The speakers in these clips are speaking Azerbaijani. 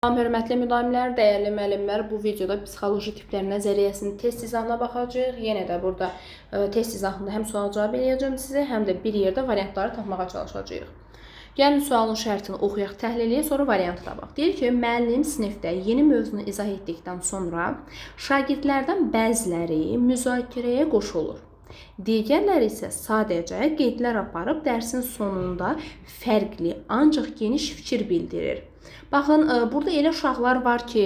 Salam, hörmətli müəllimlər, dəyərli müəllimlər, bu videoda psixoloji tiplər nəzəriyyəsinin test izahına baxacağıq. Yenə də burada test izahında həm sual cavab eləyəcəm sizə, həm də bir yerdə variantları tapmağa çalışacağıq. Gəlin sualın şərtini oxuyaq, təhlil edək, sonra variantı tapaq. Deyir ki, müəllim sinifdə yeni mövzunu izah etdikdən sonra şagirdlərdən bəziləri müzakirəyə qoşulur. Digərləri isə sadəcə qeydlər aparıb dərsin sonunda fərqli, ancaq geniş fikir bildirir. Baxın, burada elə uşaqlar var ki,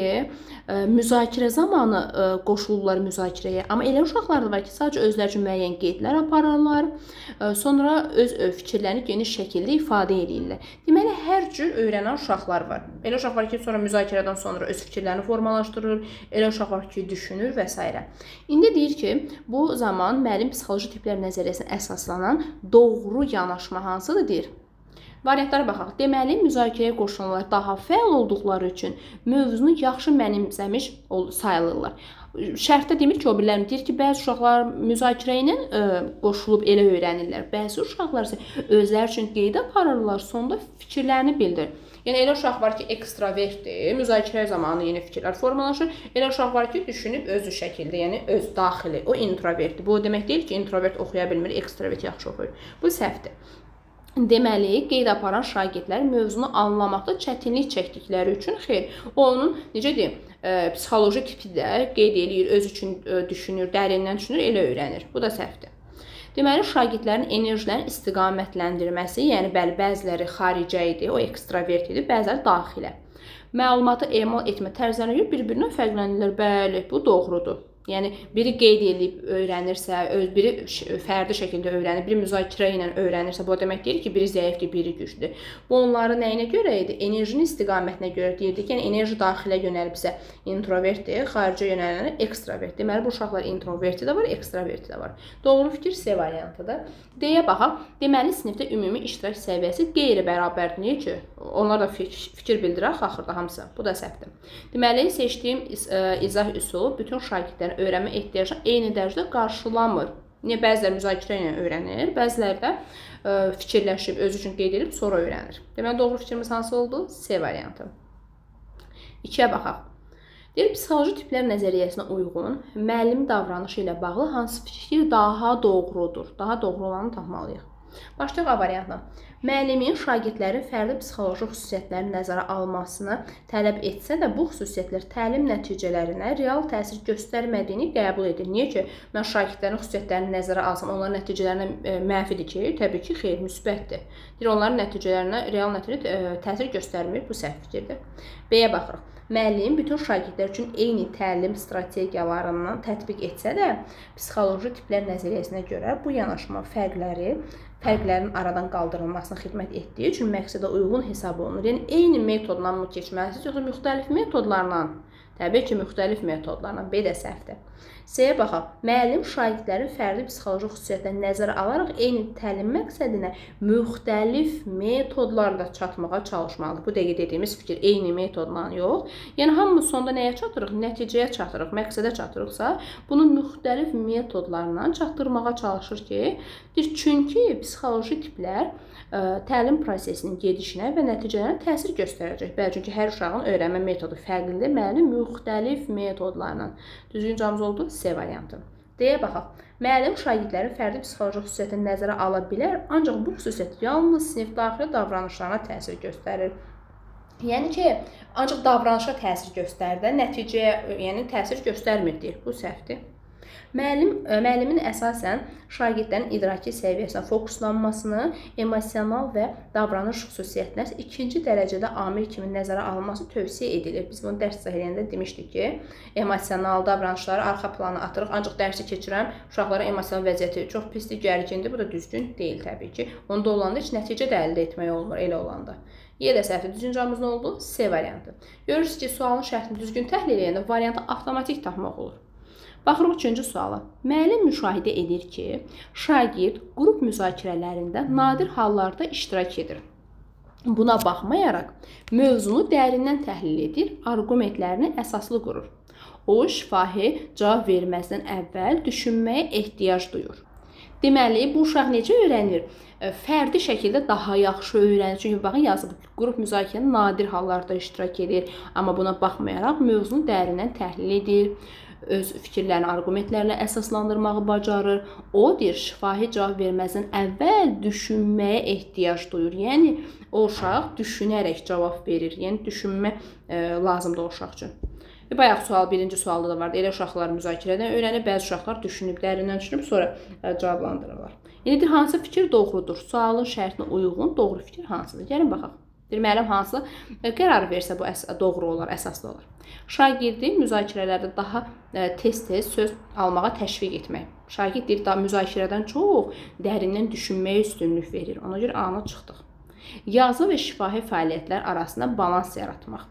müzakirə zamanı qoşulurlar müzakirəyə. Amma elə uşaqlar da var ki, sadəcə özləri üçün müəyyən qeydlər aparırlar, sonra öz fikirlərini geniş şəkildə ifadə edirlər. Deməli, hər cür öyrənən uşaqlar var. Elə uşaq var ki, sonra müzakirədən sonra öz fikirlərini formalaşdırır, elə uşaq var ki, düşünür və s. İndi deyir ki, bu zaman müəllim psixoloji tiplər nəzəriyyəsinə əsaslanan doğru yanaşma hansıdır deyir. Variantlara baxaq. Deməli, müzakirəyə qoşulanlar daha fəal olduqları üçün mövzunu yaxşı mənimsəmiş sayılırlar. Şərtdə demir ki, o birilərim deyir ki, bəzi uşaqlar müzakirə ilə qoşulub elə öyrənirlər. Bəzi uşaqlar isə özləri üçün qeyd aparırlar, sonda fikirlərini bildirir. Yəni, elə uşaq var ki, ekstravertdir, müzakirə zamanı yeni fikirlər formalaşır. Elə uşaq var ki, düşünüb özü şəkildə, yəni öz daxili, o introvertdir. Bu demək deyil ki, introvert oxuya bilmir, ekstravert yaxşı oxuyur. Bu səhvdir. Deməli, qeyd aparan şagirdlər mövzunu anlamaqda çətinlik çəkdikləri üçün xeyr, onun, necə deyim, psixoloji tipi də qeyd edir, öz üçün düşünür, dərindən düşünür, elə öyrənir. Bu da səhvdir. Deməli, şagirdlərin enerjilərin istiqamətləndirməsi, yəni bəziləri xaricə idi, o ekstravert idi, bəziləri daxilə. Məlumatı emal etmə tərzlərinə görə bir-birindən fərqlənirlər. Bəli, bu doğrudur. Yəni, biri qeyd edib öyrənirsə, biri fərdi şəkildə öyrənir, biri müzakirə ilə öyrənirsə, bu demək deyil ki, biri zəifdir, biri güclüdür. Bu, onları nəyinə görə idi? Enerjinin istiqamətinə görə deyirdik. Yəni, enerji daxilə yönəlibsə introvertdir, xaricə yönələnə ekstravert. Deməli, bu uşaqlar introverti də var, ekstraverti də var. Doğru fikir C variantıdır. D-yə baxaq. Deməli, sinifdə ümumi iştirak səviyyəsi qeyri-bərabərdir. Niyə ki? Onlar da fikir bildirək, axırda hamısı. Bu da səhvdir. Deməli, seçdiyim izah üsulu bütün şagirdlərin öyrənmə ehtiyacını eyni dərəcədə qarşılamır. Niyə? Bəziləri müzakirə ilə öyrənir, bəziləri də fikirləşib, özü üçün qeyd edib, sonra öyrənir. Deməli, doğru fikrimiz hansı oldu? C variantı. 2-yə baxaq. Deyir, psixoloji tiplər nəzəriyyəsinə uyğun müəllim davranışı ilə bağlı hansı fikir daha doğrudur? Daha doğru olanı tapmalıyıq. Başlayaq A variantına. Müəllimin şagirdlərin fərdi psixoloji xüsusiyyətlərini nəzərə almasını tələb etsə də, bu xüsusiyyətlər təlim nəticələrinə real təsir göstərmədiyini qəbul edir. Niyə ki, mən şagirdlərin xüsusiyyətlərini nəzərə alsam, onların nəticələrinə mənfidir ki, təbii ki, xeyr, müsbətdir. Deyir, onların nəticələrinə real nəticə təsir göstərmir, bu səhv fikirdir. B-yə baxırıq. Müəllim bütün şagirdlər üçün eyni təlim strategiyalarından tətbiq etsə də, psixoloji tiplər nəzəriyyəsinə görə bu yanaşma fərqlərin aradan qaldırılmasına xidmət etdiyi üçün məqsədə uyğun hesab olunur. Yəni, eyni metodla mı keçməlisiniz, yoxsa müxtəlif metodlarla? Təbii ki, müxtəlif metodlarla. B də səhvdir. C-yə baxaq. Müəllim şagirdlərin fərdi psixoloji xüsusiyyətlərini nəzərə alaraq eyni təlim məqsədinə müxtəlif metodlarla çatmağa çalışmalıdır. Bu dəqiq dediyimiz fikir eyni metodla yox. Yəni, hamımız sonda nəyə çatırıq? Nəticəyə çatırıq, məqsədə çatırıqsa, bunu müxtəlif metodlarla çatdırmağa çalışır ki, çünki psixoloji tiplər təlim prosesinin gedişinə və nəticələrinə təsir göstərəcək. Bəli, çünki hər uşağın öyrənmə metodu fərqlidir, müəllim müxtəlif metodlarla. Düzgün cavabımız oldu C variantı. D-yə baxaq. Müəllim şagirdlərin fərdi psixoloji xüsusiyyətini nəzərə ala bilər, ancaq bu xüsusiyyət yalnız sinif daxili davranışlarına təsir göstərir. Yəni ki, ancaq davranışa təsir göstərir, nəticəyə təsir göstərmir deyir. Bu səhvdir. Müəllimin əsasən şagirdlərin idraki səviyyəsinə fokuslanmasını, emosional və davranış xüsusiyyətləri ikinci dərəcədə amil kimi nəzərə alınması tövsiyə edilir. Biz bunu dərs izah demişdik ki, emosional davranışları arxa plana atırıq, ancaq dərsi keçirən uşaqların emosional vəziyyəti çox pisdir, gərgindir. Bu da düzgün deyil təbii ki. Onda olanda heç nəticə də əldə etmək olmur elə olanda. Y də səhvdir. Düzgün cavabımız nə oldu? C variantı. Görürsünüz ki, sualın şərtini düzgün təhlil edəndə variantı avtomatik tapmaq olur. Baxırıq 3-cü suala. Müəllim müşahidə edir ki, şagird qrup müzakirələrində nadir hallarda iştirak edir. Buna baxmayaraq, mövzunu dərindən təhlil edir, arqumentlərini əsaslı qurur. O, şifahi cavab verməzdən əvvəl düşünməyə ehtiyac duyur. Deməli, bu uşaq necə öyrənir? Fərdi şəkildə daha yaxşı öyrənir. Çünki baxın yazıb, qrup müzakirədə nadir hallarda iştirak edir. Amma buna baxmayaraq mövzunu dərindən təhlil edir. Öz fikirlərini arqumentlərlə əsaslandırmağı bacarır. O deyir, şifahi cavab verməzdən əvvəl düşünməyə ehtiyac duyur. Yəni o uşaq düşünərək cavab verir. Yəni düşünmə lazımdır o uşaq üçün. Bayaq sual, birinci sualda da vardı. Elə uşaqlar müzakirədən öyrənir, bəzi uşaqlar düşünüb, dərindən düşünüb, sonra cavablandırırlar. Yəni, hansı fikir doğrudur? Sualın şərtinə uyğun doğru fikir hansıdır? Gəlin, baxaq. Müəllim hansı qərar versə bu doğru olar, əsaslı olar. Şagirdi müzakirələrdə daha tez-tez söz almağa təşviq etmək. Şagird deyir, müzakirədən çox dərindən düşünməyə üstünlük verir. Ona görə A-na çıxdıq. Yazı və şifahi fəaliyyətlər arasında balans yaratmaq.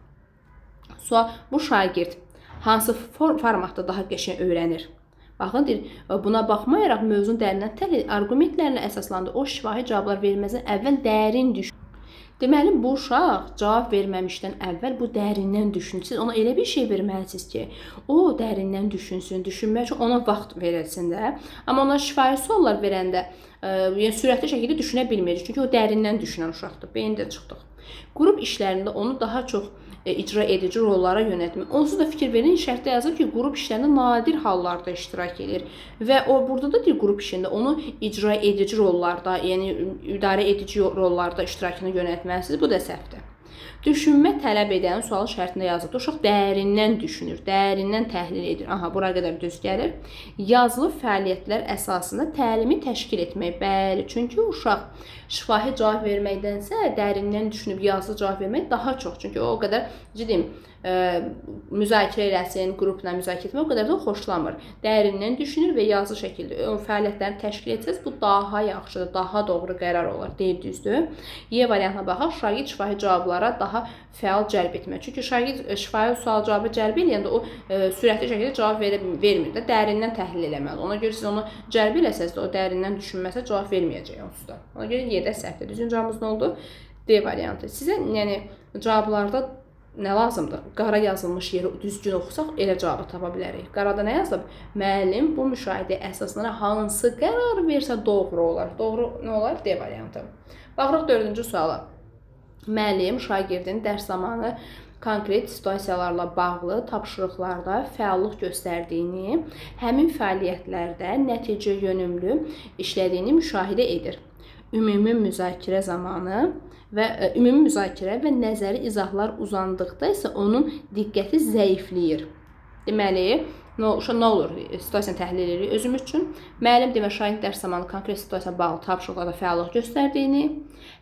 Sual, bu şagird hansı formatda daha qəşəng öyrənir? Baxın, deyir, buna baxmayaraq mövzunu dərindən təhlil arqumentlərlə əsaslandı. O şifahi cavablar verməzdən əvvəl dərin düşün. Deməli, bu uşaq cavab verməmişdən əvvəl bu dərindən düşünür. Siz ona elə bir şey verməlisiniz ki, o dərindən düşünsün, düşünmək üçün ona vaxt verilsin də. Amma ona şifahi suallar verəndə yəni, sürətli şəkildə düşünə bilməyəcək. Çünki o dərindən düşünən uşaqdır. Beyində çıxdıq. Qrup işlərində onu daha çox icra edici rollara yönətmək. Onsuz da fikir verin, şərtdə yazır ki, qrup işlərində nadir hallarda iştirak edir. Və o burada da deyir, qrup işində onu icra edici rollarda, yəni idarə edici rollarda iştirakını yönətməlisiniz. Bu da səhvdir. Düşünmə tələb edən sualın şərtində yazılır. Uşaq dərindən düşünür, dərindən təhlil edir. Aha, bura qədər düz gəlir. Yazılı fəaliyyətlər əsasında təlimi təşkil etmək. Bəli, çünki uşaq şifahi cavab verməkdənsə dərindən düşünüb yazılı cavab vermək daha çox. Çünki o qədər, deyim, müzakirə eləsin, qrupla müzakirə etmək o qədər də xoşlamır. Dərindən düşünür və yazı şəkildə fəaliyyətləri təşkil etsəz, bu daha yaxşıdır, daha doğru qərar olar, deyil, düzdür. Y variantına baxaq, şagird şifahi cavablara daha fəal cəlb etmək. Çünki şagird şifahi sual cavabı cəlb eləyəndə o sürətli şəkildə cavab vermir də, dərindən təhlil eləməlidir. Ona görə siz onu cəlb eləsəz də, o dərindən düşünməsə cavab verməyəcək onsuz da. Ona görə Y-də səhvdir. Düzgün cavabımız nə oldu? D variantı. Sizə yəni cavablarda nə lazımdır? Qara yazılmış yeri düzgün oxusaq elə cavabı tapa bilərik. Qarada nə yazılıb? Müəllim bu müşahidə əsasında hansı qərar versə doğru olar? Doğru nə olar? D variantı. Baxırıq 4-cü suala. Müəllim şagirdin dərs zamanı konkret situasiyalarla bağlı tapşırıqlarda fəallıq göstərdiyini, həmin fəaliyyətlərdə nəticə yönümlü işlədiyini müşahidə edir. Ümumi müzakirə və nəzəri izahlar uzandıqda isə onun diqqəti zəifləyir. Deməli, nə olur? Situasiyanı təhlil edirik özümüz üçün. Müəllim demə şagird dərs zamanı konkret situasiyaya bağlı tapşırıqlarda fəallıq göstərdiyini,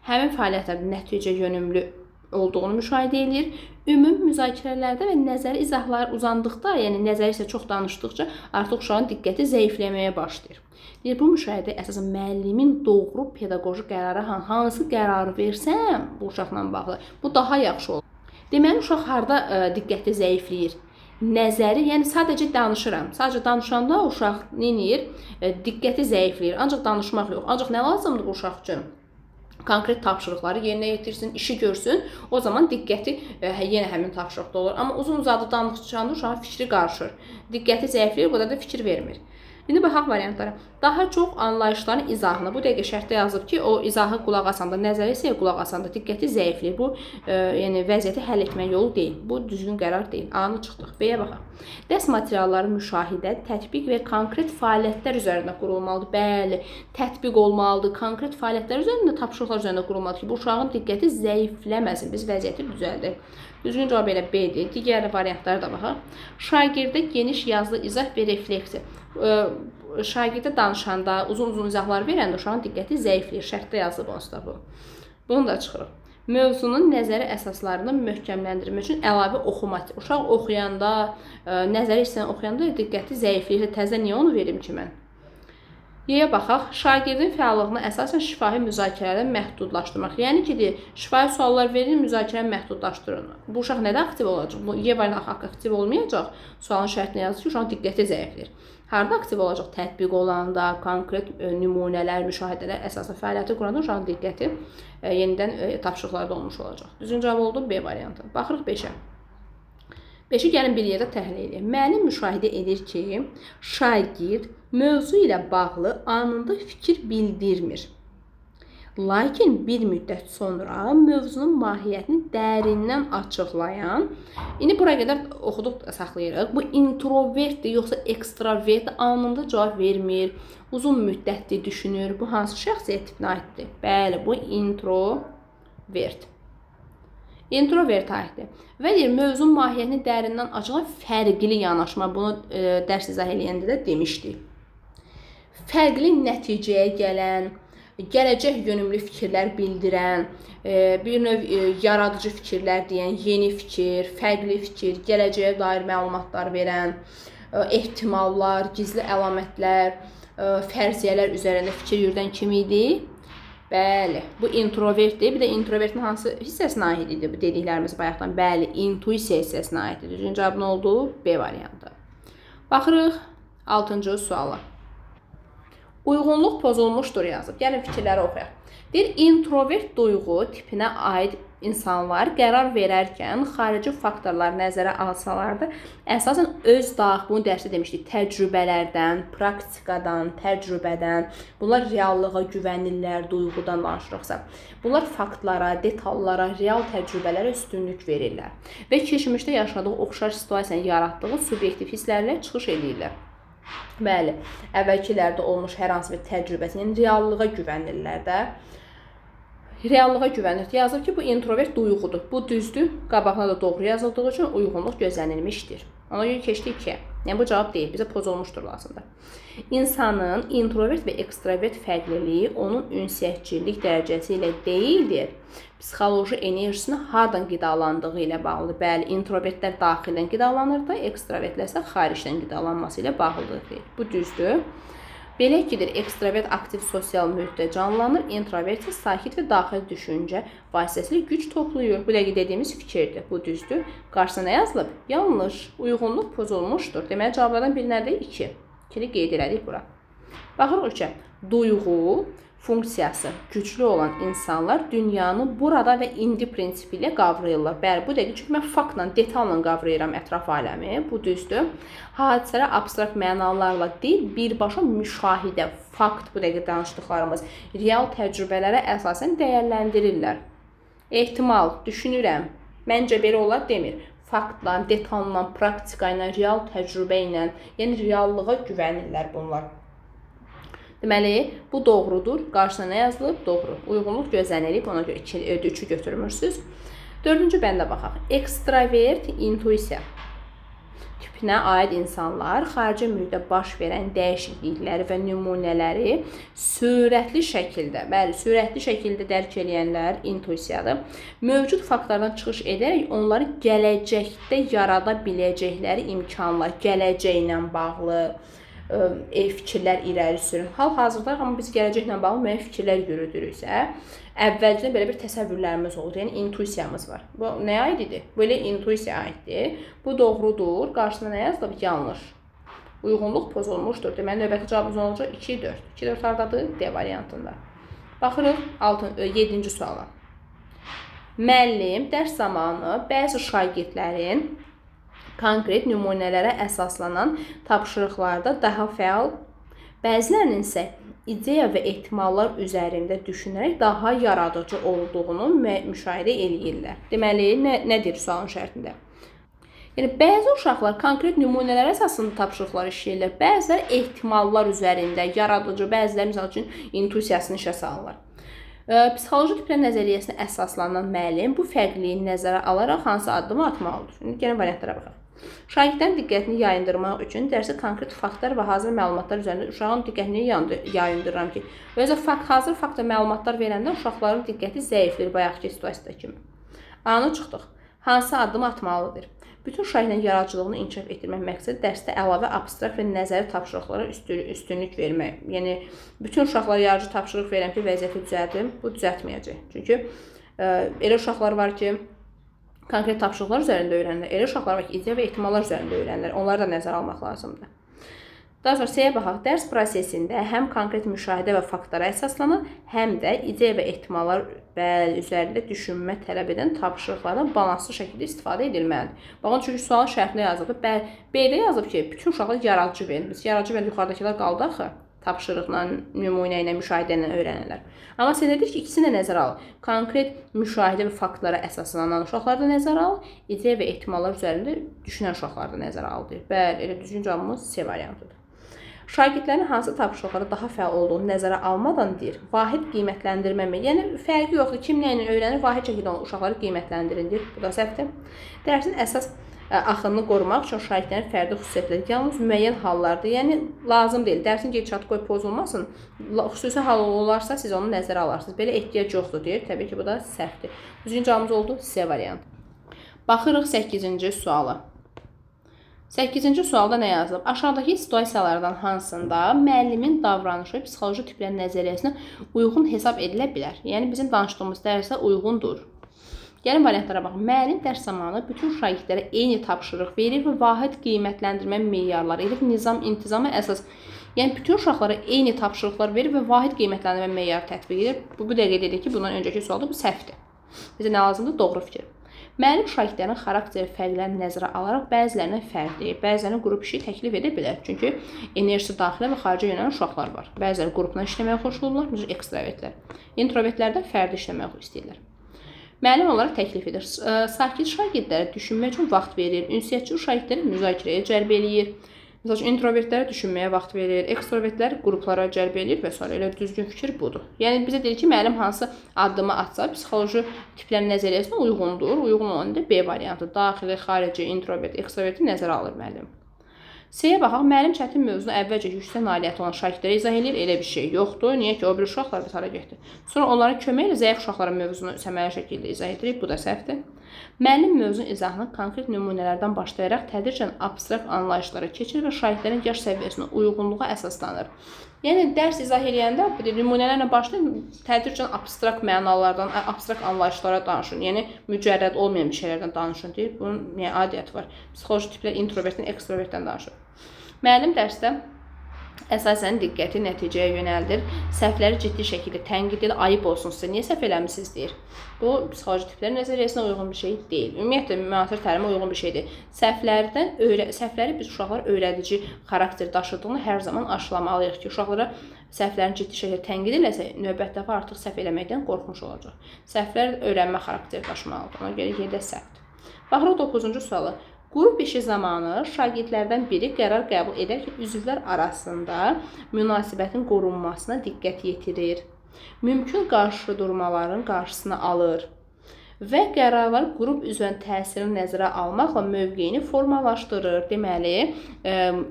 həmin fəaliyyətlərdə nəticə yönümlü olduğunu müşahidə edir. Ümumi müzakirələrdə və nəzəri izahlar uzandıqda, yəni nəzəri isə çox danışdıqca artıq uşağın diqqəti zəifləməyə başlayır. Deyir, bu müşahidə əsasən müəllimin doğru pedaqoji qərarı hansı qərarı versəm bu uşaqla bağlı, bu daha yaxşı olur. Deməli, uşaq harda diqqəti zəifləyir? Nəzəri, yəni sadəcə danışıram. Sadəcə danışanda uşaq nə edir? Diqqəti zəifləyir. Ancaq danışmaq yox. Ancaq nə lazımdır bu uşaq üçün? Konkret tapşırıqları yerinə yetirsin, işi görsün, o zaman diqqəti yenə həmin tapşırıqda olur. Amma uzun-uzadı danışanda uşağın fikri qarışır. Diqqəti zəifləyir, bu da fikir vermir. İndi baxaq variantlara. Daha çox anlayışların izahını, bu dəqiqə şərtdə yazıb ki, o izahı qulaq asanda, nəzəri isə qulaq asanda diqqəti zəifləyir. Bu, yəni vəziyyəti həll etmək yolu deyil. Bu düzgün qərar deyil. A-nı çıxdıq. B-yə baxaq. Dərs materialları müşahidə, tətbiq və konkret fəaliyyətlər üzərində qurulmalıdır. Bəli, tətbiq olmalıdır. Konkret fəaliyyətlər üzərində, tapşırıqlar üzərində qurulmalıdır ki, bu uşağın diqqəti zəifləməsin. Biz vəziyyəti düzəldək. Düzgün cavab elə B-dir. Digər variantlara da baxaq. Şagirdə geniş yazılı izah və refleksiya. Şagirdə danışanda, uzun-uzun izahlar verəndə uşağın diqqəti zəifləyir. Şərtdə yazılıb onsuz da bu. Bunu da çıxırıq. Mövzunun nəzəri əsaslarını möhkəmləndirmək üçün əlavə oxuma. Uşaq oxuyanda, nəzəri hissəni oxuyanda diqqəti zəifləyir. Təzə niyə onu verim ki mən? Y-yə baxaq. Şagirdin fəallığını əsasən şifahi müzakirələrlə məhdudlaşdırmaq. Yəni ki, şifahi suallar verin, müzakirəni məhdudlaşdırın. Bu uşaq nədə aktiv olacaq? Bu Y variantı aktiv olmayacaq. Sualın şərtinə yazır ki, uşağın diqqəti zəifləyir. Harda aktiv olacaq? Tətbiq olanda, konkret nümunələr, müşahidələr əsaslı fəaliyyəti quranda uşağın diqqəti yenidən tapşırıqlarda olmuş olacaq. Düzgün cavab oldu B variantı. Baxırıq 5-ə. 5-i gəlin bir yerdə təhlil edək. Müəllim müşahidə edir ki, şagird mövzu ilə bağlı anında fikir bildirmir. Lakin bir müddət sonra mövzunun mahiyyətini dərindən açıqlayan, indi buraya qədər oxuduq, saxlayırıq. Bu introvertdir, yoxsa ekstravert anında cavab vermir, uzun müddətli düşünür. Bu hansı şəxsiyyət tipinə aiddir? Bəli, bu introvert. Introvert aiddir. Və deyir, mövzunun mahiyyətini dərindən açıqlayan fərqli yanaşma. Bunu dərs izah eləyəndə də demişdik. Fərqli nəticəyə gələn, gələcək yönümlü fikirlər bildirən, bir növ yaradıcı fikirlər deyən, yeni fikir, fərqli fikir, gələcəyə dair məlumatlar verən, ehtimallar, gizli əlamətlər, fərziyyələr üzərində fikir yürüdən kim idi? Bəli, bu introvertdir. Bir də introvertin hansı hissəsinə aid idi bu dediklərimiz bayaqdan? Bəli, intuisiya hissəsinə aiddir. Düzgün cavab nə oldu? B variantı. Baxırıq 6-cı suala. Uyğunluq pozulmuşdur yazıb. Gəlin fikirləri oxuyaq. Deyir, introvert duyğu tipinə aid insanlar qərar verərkən xarici faktorlar nəzərə alsalar da, əsasən öz daxili, bunu dərsdə demişdik, təcrübələrdən, praktikadan, təcrübədən, bunlar reallığa güvənirlər, duyğudan danışırıqsa. Bunlar faktlara, detallara, real təcrübələrə üstünlük verirlər və keçmişdə yaşadığı oxşar situasiyanı yaratdığı subyektiv hisslərlə çıxış edirlər. Bəli, əvvəlkilərdə olmuş hər hansı bir təcrübəsi, yəni reallığa güvənirlər də. Reallığa güvənir. Yazır ki, bu introvert duyğudur. Bu düzdür. Qabağına da doğru yazıldığı üçün uyğunluq gözlənilmişdir. Ona görə keçdik ki, yəni bu cavab deyil, bizə pozulmuşdur lazımdır. İnsanın introvert və ekstravert fərqliliyi onun ünsiyyətçilik dərəcəsi ilə deyildir. Psixoloji enerjisini hardan qidalandığı ilə bağlıdır. Bəli, introvertlər daxildən qidalanır da, ekstravertlər isə xaricdən qidalanması ilə bağlıdır. Bu düzdür. Belə kidir, ekstravert aktiv sosial mühitdə canlanır, introvert isə sakit və daxili düşüncə vasitəsilə güc toplayır. Bu dəqiq dediyimiz fikirdir. Bu düzdür. Qarşısına nə yazılıb? Yanlış. Uyğunluq pozulmuşdur. Deməli, cavablardan biri nədir? 2. 2-ni qeyd elədik bura. Baxırıq 3-ə. Duyğu funksiyası güclü olan insanlar dünyanı burada və indi prinsipi ilə qavrayırlar. Bəli, bu dəqiq çünki mən faktla, detalla qavrayıram ətraf aləmi. Bu düzdür. Hadisələr abstrakt mənalarla deyil, birbaşa müşahidə, fakt, bu dəqiq danışdıqlarımız real təcrübələrə əsasən dəyərləndirirlər. Ehtimal, düşünürəm, məncə belə olar demir. Faktla, detalla, praktika ilə, real təcrübə ilə, yəni reallığa güvənirlər bunlar. Deməli, bu doğrudur. Qarşısına nə yazılıb? Doğru. Uyğunluq gözlənilib, ona görə 3-ü götürmürsünüz. 4-cü bəndə baxaq. Ekstravert intuisiya tipinə aid insanlar xarici mühitdə baş verən dəyişiklikləri və nümunələri sürətli şəkildə, bəli, sürətli şəkildə dərk edənlər intuisiyadır. Mövcud faktlardan çıxış edərək onları gələcəkdə yarada biləcəkləri imkanlar, gələcəklə bağlı fikirlər irəli sürün. Hal-hazırda amma biz gələcəklə bağlı müəyyən fikirlər yürüdürüksə, əvvəlcədən belə bir təsəvvürlərimiz olur. Yəni intuisiyamız var. Bu nəyə aid idi? Belə intuisiya aiddir. Bu doğrudur. Qarşısına nə yazılıb? Yanlış. Uyğunluq pozulmuşdur. Deməli növbəti cavabımız olacaq 2-4. 2-4 hardadır? D variantında. Baxırıq 7-ci suala. Müəllim dərs zamanı bəzi şagirdlərin konkret nümunələrə əsaslanan tapşırıqlarda daha fəal, bəzilərinin isə ideya və ehtimallar üzərində düşünərək daha yaradıcı olduğunu müşahidə eləyirlər. Deməli, nədir sualın şərtində? Yəni, bəzi uşaqlar konkret nümunələr əsasında tapşırıqlar işləyirlər, bəziləri ehtimallar üzərində yaradıcı, bəziləri misal üçün intuisiyasını işə salırlar. Psixoloji tiplər nəzəriyyəsinə əsaslanan müəllim bu fərqliliyi nəzərə alaraq hansı addımı atmalıdır? Şimdi gəlin variantlara baxaq. Şagirdlərin diqqətini yayındırmaq üçün dərsə konkret faktlar və hazır məlumatlar üzərində uşağın diqqətini yayındırıram ki, özə hazır fakt və məlumatlar verəndə uşaqların diqqəti zəiflir bayaqki situasiyada kimi. Anı çıxdıq. Hansı addım atmalıdır? Bütün şagirdlərin yaradıcılığını inkişaf etdirmək məqsədi dərsdə əlavə abstrakt və nəzəri tapşırıqlara üstünlük vermək. Yəni, bütün uşaqlar yaradıcı tapşırıq verəm ki, vəziyyəti düzəldim. Bu düzəltməyəcək. Çünki elə uşaqlar var ki, konkret tapşırıqlar üzərində öyrənirlər. Elə uşaqlar var ki, ideya və ehtimallar üzərində öyrənirlər. Onları da nəzərə almaq lazımdır. Daha sonra C-yə baxaq. Dərs prosesində həm konkret müşahidə və faktlara əsaslanır, həm də ideya və ehtimallar üzərində düşünmə tələb edən tapşırıqlardan balanslı şəkildə istifadə edilməlidir. Baxın, çünki sual şərhlə yazılıb. B-də yazıb ki, bütün uşaqlar yaradıcı verin. Biz yaradıcı verin, yuxarıdakılar qaldı axı. Tapşırıqla, nümunə ilə, müşahidə ilə öyrənirlər. Amma C-də deyir ki, ikisini də nəzərə al. Konkret müşahidə və faktlara əsaslanan uşaqlar da nəzərə al, ideya və ehtimallar üzərində düşünən uşaqlar da nəzərə al deyir. Bəli, elə düzgün cavabımız C variantıdır. Şagirdlərin hansı tapşırıqlara daha fəal olduğunu nəzərə almadan deyir, vahid qiymətləndirmə, yəni fərqi yoxdur, kim nə ilə öyrənir, vahid şəkildə uşaqları qiymətləndirin deyir. Bu da səhvdir. Dərsin əsas axınını qorumaq üçün şagirdlərin fərdi xüsusiyyətləri yalnız müəyyən hallarda, yəni lazım deyil. Dərsin gedişatı qoy pozulmasın, xüsusi hal olarsa siz onu nəzərə alarsınız. Belə ehtiyac yoxdur deyir. Təbii ki, bu da səhvdir. Düzgün cavabımız oldu C variantı. Baxırıq 8-ci suala. 8-ci sualda nə yazılıb? Aşağıdakı situasiyalardan hansında müəllimin davranışı psixoloji tiplərin nəzəriyyəsinə uyğun hesab edilə bilər? Yəni, bizim danışdığımız dərsə uyğundur. Gəlin variantlara baxın. Müəllim dərs zamanı bütün şagirdlərə eyni tapşırıq verir və vahid qiymətləndirmə meyarları edir, nizam, intizama əsas. Yəni, bütün uşaqlara eyni tapşırıqlar verir və vahid qiymətləndirmə meyarı tətbiq edir. Bu dəqiqə dedik ki, bundan öncəki sualda bu səhvdir. Bizə nə lazımdır? Doğru fikir. Müəllim şagirdlərin xarakteri fərqlərini nəzərə alaraq bəzilərinə fərqli, bəzilərinə qrup işi təklif edə bilər. Çünki enerjisi daxilə və xaricə yönələn uşaqlar var. Bəziləri qrupla işləməyə xoşlayırlar, necə ekstravertlər. Introvertlər də fərdi işləməyə istəyirlər. Müəllim olaraq təklif edir. Sakit şagirdlərə düşünmək üçün vaxt verir, ünsiyyətçi şagirdləri müzakirəyə cəlb eləyir. Məsələn, introvertlərə düşünməyə vaxt verir, ekstrovertlər qruplara cəlb edir və s. Elə düzgün fikir budur. Yəni, bizə deyir ki, müəllim hansı addımı atsa, psixoloji tiplərin nəzəriyyəsinə uyğundur. Uyğun olan da B variantı. Daxili, xarici, introvert, ekstroverti nəzərə alır müəllim. C-yə baxaq, müəllim çətin mövzunu əvvəlcə yüksək nailiyyəti olan şagirdlərə izah edir. Elə bir şey yoxdur. Niyə ki, o bir uşaqlar biz hara getdi. Sonra onların köməyi ilə zəif uşaqlara mövzunu səmərəli şəkildə izah edirik. Bu da səhvdir. Müəllim mövzu izahını konkret nümunələrdən başlayaraq tədricən abstrakt anlayışlara keçir və şagirdlərin yaş səviyyəsinə uyğunluğa əsaslanır. Yəni, dərs izah edəndə nümunələrlə başlayın, tədricən abstrakt mənalardan, abstrakt anlayışlara danışın. Yəni, mücərrəd olmayan bir şeylərdən danışın deyir. Bunun adiyyəti var. Psixoloji tiplər introvertdən, ekstrovertdən danışır. Müəllim dərsdə əsasən diqqəti nəticəyə yönəldir, səhvləri ciddi şəkildə tənqid edir, ayıb olsun sizə, niyə səhv eləmisiniz deyir. Bu, psixoloji tiplərin nəzəriyyəsinə uyğun bir şey deyil. Ümumiyyətlə, müasir təlimə uyğun bir şeydir. Səhvləri biz uşaqlar öyrədici xarakter daşıdığını hər zaman aşılamalıyıq ki, uşaqlara səhvlərini ciddi şəkildə tənqid eləsə, növbət dəfə artıq səhv eləməkdən qorxmuş olacaq. Səhvlər öyrənmə xarakteri daşımalıdır, ona görə yerdə səhvdir. Baxırıq 9-cu sualı. Qrup işi zamanı şagirdlərdən biri qərar qəbul edər ki, üzvlər arasında münasibətin qorunmasına diqqət yetirir, mümkün qarşıdurmaların qarşısını alır və qərarlar qrup üzvün təsirini nəzərə almaqla mövqeyini formalaşdırır. Deməli,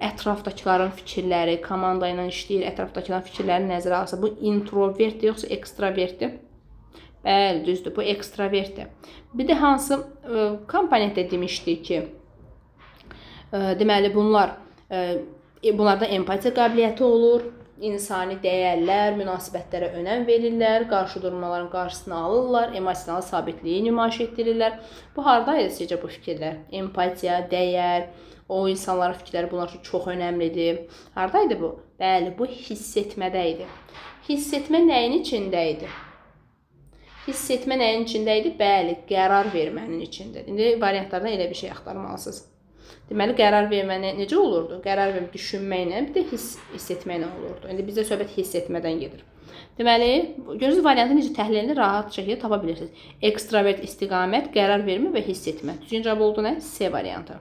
ətrafdakıların fikirləri, komanda ilə işləyir, ətrafdakıların fikirlərini nəzərə alsa, bu introvertdir, yoxsa ekstravertdir? Bəli, düzdür, bu ekstravertdir. Bir də hansı komponentdə demişdik ki, deməli, bunlarda empatiya qabiliyyəti olur, insani dəyərlər, münasibətlərə önəm verirlər, qarşıdurmaların qarşısını alırlar, emosional sabitliyi nümayiş etdirirlər. Bu, haradaydı sizcə bu fikirlər? Empatiya, dəyər, o insanların fikirləri bunlar üçün çox önəmlidir. Haradaydı bu? Bəli, bu hiss etmədə idi. Hiss etmə nəyin içində idi? Hiss etmə nəyin içində idi? Bəli, qərar vermənin içindədir. İndi variantlardan elə bir şey axtarmalısınız. Deməli, qərar vermə necə olurdu? Qərar vermə düşünməklə, bir də hiss etməklə olurdu. İndi bizdə söhbət hiss etmədən gedir. Deməli, görürsünüz, variantı necə təhlilini rahat şəkildə tapa bilirsiniz. Ekstravert istiqamət, qərar vermə və hiss etmə. Düzgün cavab oldu nə? C variantı.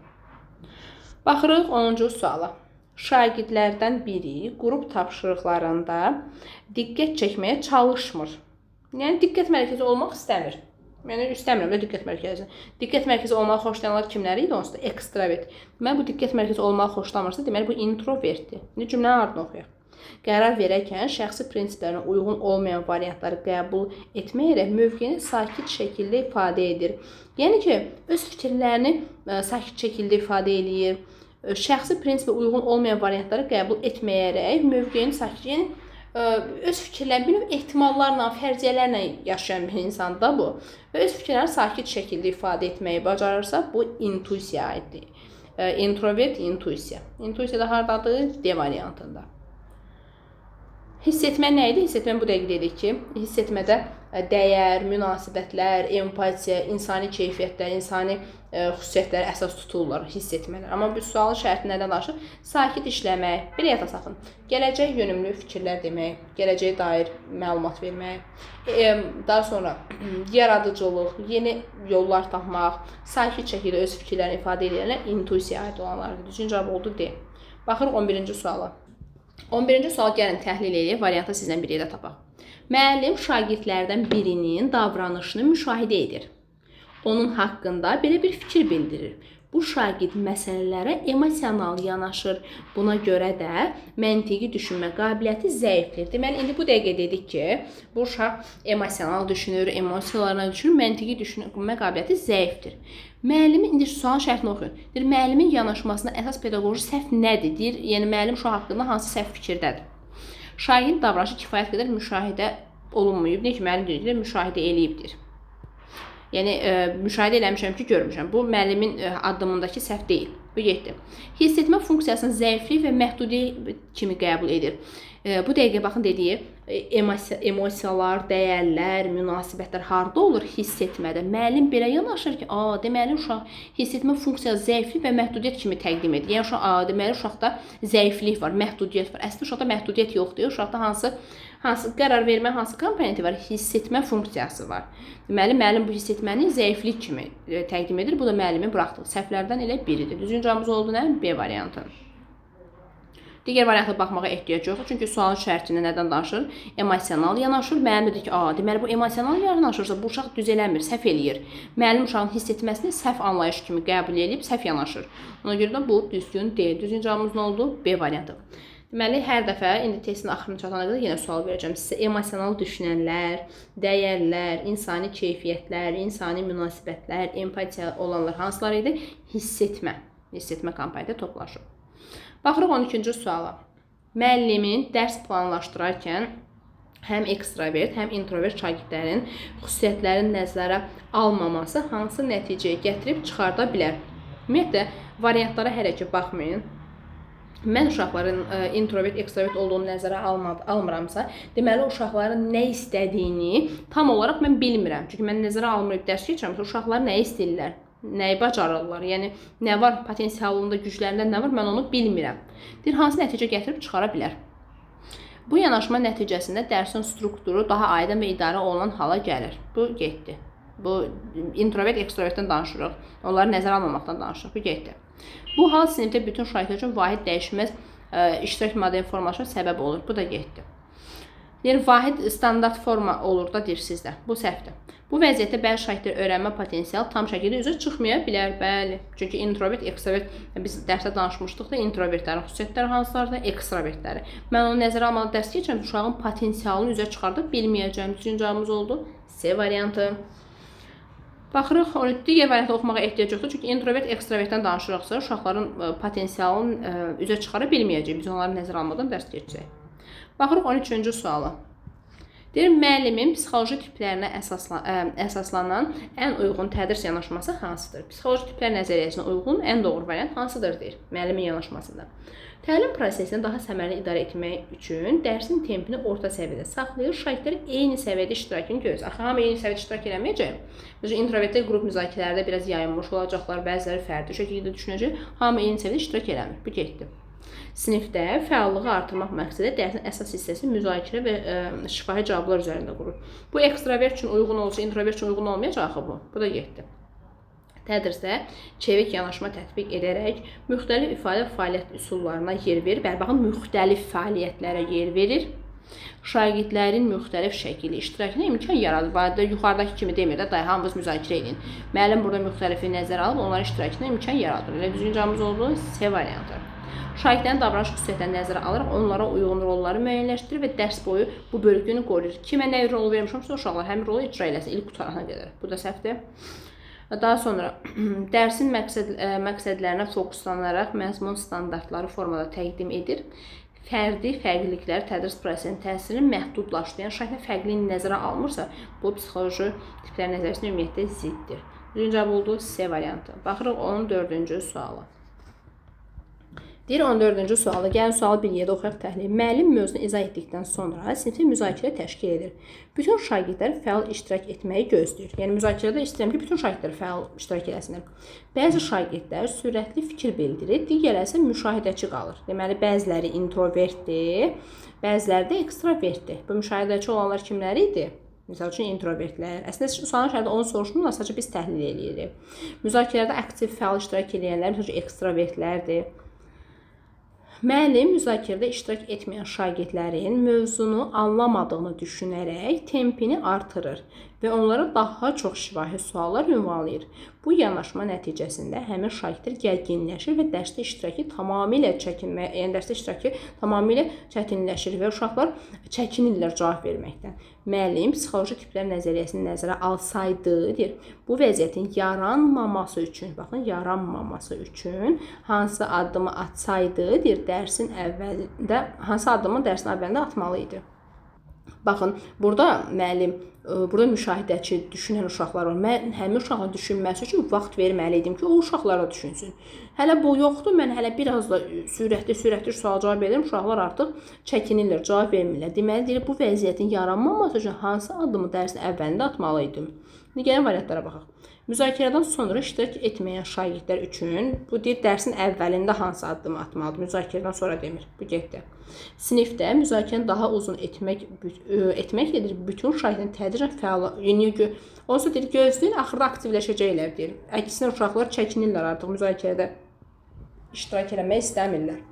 Baxırıq 10-cu suala. Şagirdlərdən biri qrup tapşırıqlarında diqqət çəkməyə çalışmır. Yəni, diqqət mərkəzi olmaq istəmir. Yəni, istəmirəm də diqqət mərkəzi. Diqqət mərkəzi olmağı xoşlayanlar kimləri idi? Onsuz da ekstravert. Deməli, bu diqqət mərkəzi olmağı xoşlamırsa, deməli, bu introvertdir. İndi cümlənin ardını oxuyaq. Qərar verərkən şəxsi prinsiplərinə uyğun olmayan variantları qəbul etməyərək mövqeyini sakit şəkildə ifadə edir. Yəni ki, öz fikirlərini sakit şəkildə ifadə edir. Şəxsi prinsipə uyğun olmayan variantları qəbul etməyərək mövqeyini sakit, yəni öz fikirlərini, bir növ ehtimallarla, fərziyyələrlə yaşayan bir insandır da bu. Və öz fikirlərini sakit şəkildə ifadə etməyi bacarırsa, bu intuisiyaya aiddir. introvert, intuisiya. İntuisiya da hardadır? D variantında. Hiss etmə nə idi? Hiss etmə bu dəqiq dedik ki, hiss etmədə dəyər, münasibətlər, empatiya, insani keyfiyyətlər, insani xüsusiyyətlər əsas tutulurlar hiss etmələr. Amma bu sualın şərti nədən danışır? Sakit işləmək, belə yada saxın. Gələcək yönümlü fikirlər demək, gələcəyə dair məlumat vermək, daha sonra yaradıcılıq, yeni yollar tapmaq, sakit şəkildə öz fikirlərini ifadə edənlər intuisiyaya aid olanlardır. Düzgün cavab oldu D. Baxırıq 11-ci suala. 11-ci sual gəlin təhlil edək, variantı sizdən biri də tapaq. Müəllim şagirdlərdən birinin davranışını müşahidə edir. Onun haqqında belə bir fikir bildirir. Bu şagird məsələlərə emosional yanaşır. Buna görə də məntiqi düşünmə qabiliyyəti zəifdir. Deməli, indi bu dəqiqə dedik ki, bu uşaq emosional düşünür, emosiyalarına düşünür, məntiqi düşünmə qabiliyyəti zəifdir. Müəllimin, indi sualın şərtini oxuyun. Deyir, müəllimin yanaşmasına əsas pedaqoji səhv nədir? Deyir, yəni müəllim uşaq haqqında hansı səhv fikirdədir? Şagirdin davranışı kifayət qədər müşahidə olunmayıb. Deyir ki, müəllim deyir, müşahidə eləyibdir. Yəni, müşahidə eləmişəm ki, görmüşəm. Bu, müəllimin addımındakı səhv deyil. Bu, getdi. Hiss etmə funksiyasını zəiflik və məhdudiyyə kimi qəbul edir. Bu dəqiqə baxın dediyi emosiyalar, dəyərlər, münasibətlər harda olur hiss etmədə? Müəllim belə yanaşır ki, deməli uşaq hiss etmə funksiyası zəiflik və məhdudiyyət kimi təqdim edir. Yəni deməli uşaqda zəiflik var, məhdudiyyət var. Əslində uşaqda məhdudiyyət yoxdur. Uşaqda hansı qərar vermə, hansı komponenti var? Hiss etmə funksiyası var. Deməli müəllim bu hiss etməni zəiflik kimi təqdim edir. Bu da müəllimin buraxdığı səhvlərdən elə biridir. Düzgün cavabımız oldu nə? B variantı. Digər varianta baxmağa ehtiyac yoxdur. Çünki sualın şərtində nədən danışır? Emosional yanaşır. Müəllim dedi ki, deməli bu emosional yanaşırsa bu uşaq düz eləmir, səhv eləyir. Müəllim uşağın hiss etməsini səhv anlayış kimi qəbul edib səhv yanaşır. Ona görə də bu düzgün deyil. Düzgün cavabımız nə oldu? B variantı. Deməli, hər dəfə indi testin axırına çatana qədər yenə sual verəcəm sizə. Emosional düşünənlər, dəyərlər, insani keyfiyyətlər, insani münasibətlər, empatiya olanlar hansılar idi? Hiss etmə komponenti toplaşıb. Baxırıq 12-ci suala. Müəllimin dərs planlaşdırarkən həm ekstravert, həm introvert şagirdlərin xüsusiyyətlərini nəzərə almaması hansı nəticəyə gətirib çıxarda bilər? Ümumiyyətlə, variantlara hələ ki baxmayın. Mən uşaqların introvert, ekstravert olduğunu nəzərə almıramsa, deməli uşaqların nə istədiyini tam olaraq mən bilmirəm. Çünki mən nəzərə almırıq dərs keçirəmsə, uşaqlar nə istəyirlər? Nəyi bacarırlar? Yəni, nə var potensialında, güclərində nə var? Mən onu bilmirəm. Deyir, hansı nəticə gətirib çıxara bilər? Bu yanaşma nəticəsində dərsin strukturu daha aydın və idarə olunan hala gəlir. Bu, getdi. Bu, introvert, ekstravertdən danışırıq. Onları nəzərə almamaqdan danışırıq. Bu, getdi. Bu hal sinifdə bütün şagirdlər üçün vahid dəyişməz iştirak modeli formalaşına səbəb olur. Bu da getdi. Yəni, vahid standart forma olur da deyir sizdə. Bu səhvdir. Bu vəziyyətdə bəzi şagirdlər öyrənmə potensialı tam şəkildə üzə çıxmaya bilər. Bəli. Çünki introvert, ekstravert, biz dərsdə danışmışdıq da introvertlərin xüsusiyyətləri hansılardır? Ekstravertləri. Mən onu nəzərə almalı dərs keçirəm, uşağın potensialını üzə çıxarda bilməyəcəm. Düzgün cavabımız oldu C variantı. Baxırıq, digər variantı oxumağa ehtiyac yoxdur. Çünki introvert, ekstravertdən danışırıqsa, uşaqların potensialını üzə çıxara bilməyəcək. Biz onları nəzərə almadan dərs keçəcək. Baxırıq 13-cü suala. Deyir, müəllimin psixoloji tiplərinə əsaslanan ən uyğun tədris yanaşması hansıdır? Psixoloji tiplər nəzəriyyəsinə uyğun ən doğru variant hansıdır deyir müəllimin yanaşmasında. Təlim prosesini daha səmərəli idarə etmək üçün dərsin tempini orta səviyyədə saxlayır, şagirdlər eyni səviyyədə iştirakını gözləyir. Axı, hamı eyni səviyyədə iştirak eləməyəcək. Mesela introvertlər qrup müzakirələrdə biraz yayınmış olacaqlar, bəziləri fərdi şəkildə düşünəcək, hamı eyni səviyyədə iştirak eləmir. Bu getdi. Sinifdə fəallığı artırmaq məqsədi dərsin əsas hissəsi müzakirə və şifahi cavablar üzərində qurur. Bu ekstravert üçün uyğun olsa, introvert üçün uyğun olmayacaq axı bu. Bu da getdi. Tədrisdə çevik yanaşma tətbiq edərək müxtəlif ifadə və fəaliyyət üsullarına yer verir. Baxın, müxtəlif fəaliyyətlərə yer verir. Şagirdlərin müxtəlif şəkilli iştirakına imkan yaradır. Yuxarıdakı kimi demir də, hamınız müzakirə edin. Müəllim burada müxtəlifi nəzərə alıb onların iştirakına imkan yaradır. Elə düzgün cavabımız oldu C variantı. Şagirdlərin davranış xüsusiyyətlərini nəzərə alaraq onlara uyğun rolları müəyyənləşdirir və dərs boyu bu bölgünü qoruyur. Kimə nə rol vermişəmsə, uşaqlar həmin rolu icra eləsin ilk qutarana qədər. Bu da səhvdir. Daha sonra dərsin məqsədlərinə fokuslanaraq məzmun standartları formada təqdim edir. Fərdi fərqliliklər tədris prosesinin təsirini məhdudlaşdıran şagirdin fərqliliyi nəzərə almırsa, bu psixoloji tiplər nəzəriyyəsində ümumiyyətlə ziddir. Birinci cavab oldu C variantı. Baxırıq 14-cü suala. Deyir 14-cü sualı. Gəlin sualı bir yerdə oxuyaq təhlil. Müəllim mövzunu izah etdikdən sonra sinifdə müzakirə təşkil edir. Bütün şagirdlər fəal iştirak etməyi gözləyir. Yəni müzakirədə istəyirəm ki, bütün şagirdlər fəal iştirak etsinlər. Bəzi şagirdlər sürətli fikir bildirir, digərləri isə müşahidəçi qalır. Deməli, bəziləri introvertdir, bəziləri də ekstravertdir. Bu müşahidəçi olanlar kimləri idi? Məsəl üçün introvertlər. Əslində sualın şərtində onu soruşmurlar, sadəcə biz təhlil edirik. Müzakirədə aktiv fəal iştirak edənlər məsəl üçün ekstravertlərdir. Müəllim müzakirədə iştirak etməyən şagirdlərin mövzunu anlamadığını düşünərək tempini artırır və onlara daha çox şifahi suallar ünvanlayır. Bu yanaşma nəticəsində həmin şagirdlər gərginləşir və dərsdə iştirakı tamamilə çətinləşir və uşaqlar çəkinirlər cavab verməkdən. Müəllim psixoloji tiplər nəzəriyyəsini nəzərə alsaydı, deyir, bu vəziyyətin yaranmaması üçün, baxın, yaranmaması üçün hansı addımı atsaydı, deyir, dərsin əvvəlində, hansı addımı dərsin əvvəlində atmalı idi. Baxın, burada müəllim, burada müşahidəçi düşünən uşaqlar var. Mən həmin uşağın düşünməsi üçün vaxt verməli idim ki, o uşaqlara düşünsün. Hələ bu yoxdur, mən hələ biraz da sürətli sual cavab edirəm. Uşaqlar artıq çəkinirlər, cavab vermirlər. Deməli, deyir, bu vəziyyətin yaranmaması üçün hansı addımı dərsin əvvəlində atmalı idim? İndi gəlin variantlara baxaq. Müzakirədən sonra iştirak etməyən şagirdlər üçün bu deyir, dərsin əvvəlində hansı addımı atmalıdır? Müzakirədən sonra demir. Bu getdi. Sinifdə müzakirəni daha uzun etməklə bütün şagirdlərin tədricən fəal, onsuz deyir, gözləyin, axırda aktivləşəcəklər deyir. Əksinə uşaqlar çəkinirlər artıq müzakirədə iştirak etmək istəmirlər.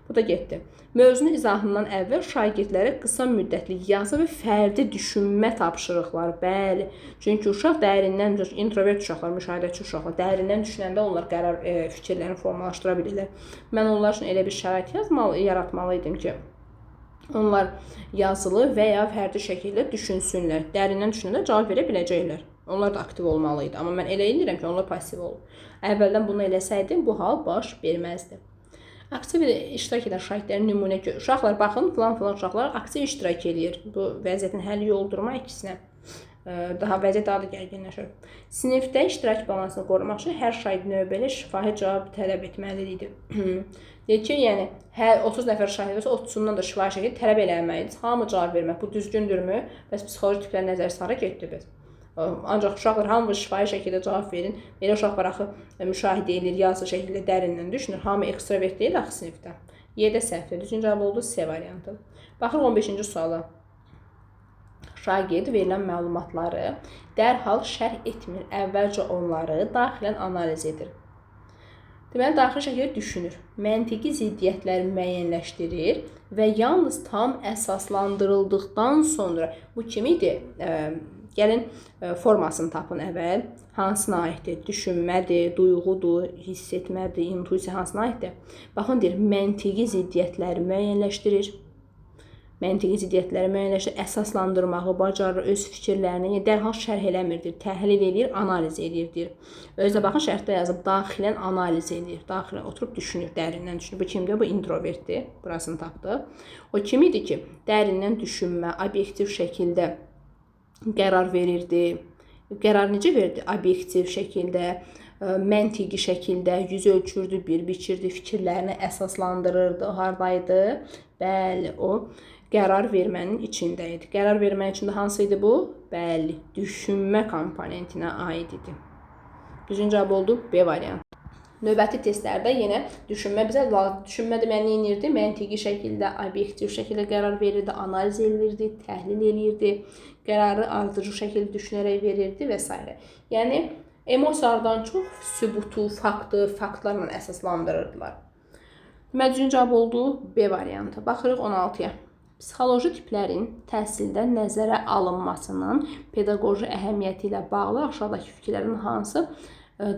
Bu da getdi. Mövzunun izahından əvvəl şagirdlərə qısa müddətli yazı və fərdi düşünmə tapşırıqları. Bəli. Çünki uşaq dərindən, introvert uşaqlar, müşahidəçi uşaqlar dərindən düşünəndə onlar qərar fikirlərini formalaşdıra bilirlər. Mən onlar üçün elə bir şərait yaratmalı idim ki, onlar yazılı və ya fərdi şəkildə düşünsünlər. Dərindən düşünəndə cavab verə biləcəklər. Onlar da aktiv olmalı idi. Amma mən elə edirəm ki, onlar pasiv olur. Əvvəldən bunu eləsəydim, bu hal baş verməzdi. Aktiv iştirak edən şahidlərin nümunə uşaqlar, baxın, filan uşaqlar aktiv iştirak edir. Bu vəziyyətin həll yoldurma əksinə vəziyyət daha da gərginləşir. Sinifdə iştirak balansını qorumaq üçün hər şahid növbəli şifahi cavab tələb etməli idi. Deyir ki, yəni hər 30 nəfər şahid olsa 30-undan da şifahi şəkildə tələb eləməlidir. Hamı cavab vermək. Bu düzgündürmü? Bəs psixoloji tiplər nəzərsiz hara getdi biz? Ancaq uşaqlar hamı şifahi şəkildə cavab verin. Belə uşaqlar axı müşahidə edir, yazı şəkildə dərindən düşünür. Hamı ekstravert deyil axı sinifdə. Y-də səhvdir. Düzgün cavab oldu C variantı. Baxır 15-ci suala. Şagird verilən məlumatları dərhal şərh etmir. Əvvəlcə onları daxilən analiz edir. Deməli, daxili şəkildə düşünür. Məntiqi ziddiyyətləri müəyyənləşdirir və yalnız tam əsaslandırıldıqdan sonra bu kim idi? Gəlin formasını tapın əvvəl. Hansına aiddir? Düşünmədir, duyğudur, hiss etmədir, intuisiya hansına aiddir? Baxın, deyir, məntiqi ziddiyyətləri müəyyənləşdirir. Əsaslandırmağı bacarır, öz fikirlərini dərhal şərh eləmirdir, təhlil edir, analiz edirdir. Özdə baxın, şərtdə yazıb, daxilən analiz edir, daxilən oturub düşünür, dərindən düşünür. Bu kimdir? Bu introvertdir, burasını tapdı. O kim idi ki, dərindən düşünmə, obyektiv şəkildə qərar verirdi. Qərar necə verdi? Obyektiv şəkildə, məntiqi şəkildə yüz ölçürdü, bir biçirdi, fikirlərini əsaslandırırdı. Hardaydı? Bəli, o qərar vermənin içində idi. Qərar vermənin içində hansı idi bu? Bəli, düşünmə komponentinə aid idi. Düzgün cavab oldu B variantı. Növbəti testlərdə yenə düşünmə bizə düşünmə deməli inirdi, məntiqi şəkildə, obyektiv şəkildə qərar verirdi, analiz edirdi, təhlil edirdi, qərarı ardıcıl şəkildə düşünərək verirdi və s. Yəni emosiyalardan çox sübutu, faktlarla əsaslandırırdılar. Deməli, düzgün cavab oldu B variantı. Baxırıq 16-ya. Psixoloji tiplərin təhsildə nəzərə alınmasının pedaqoji əhəmiyyəti ilə bağlı aşağıdakı fikirlərin hansı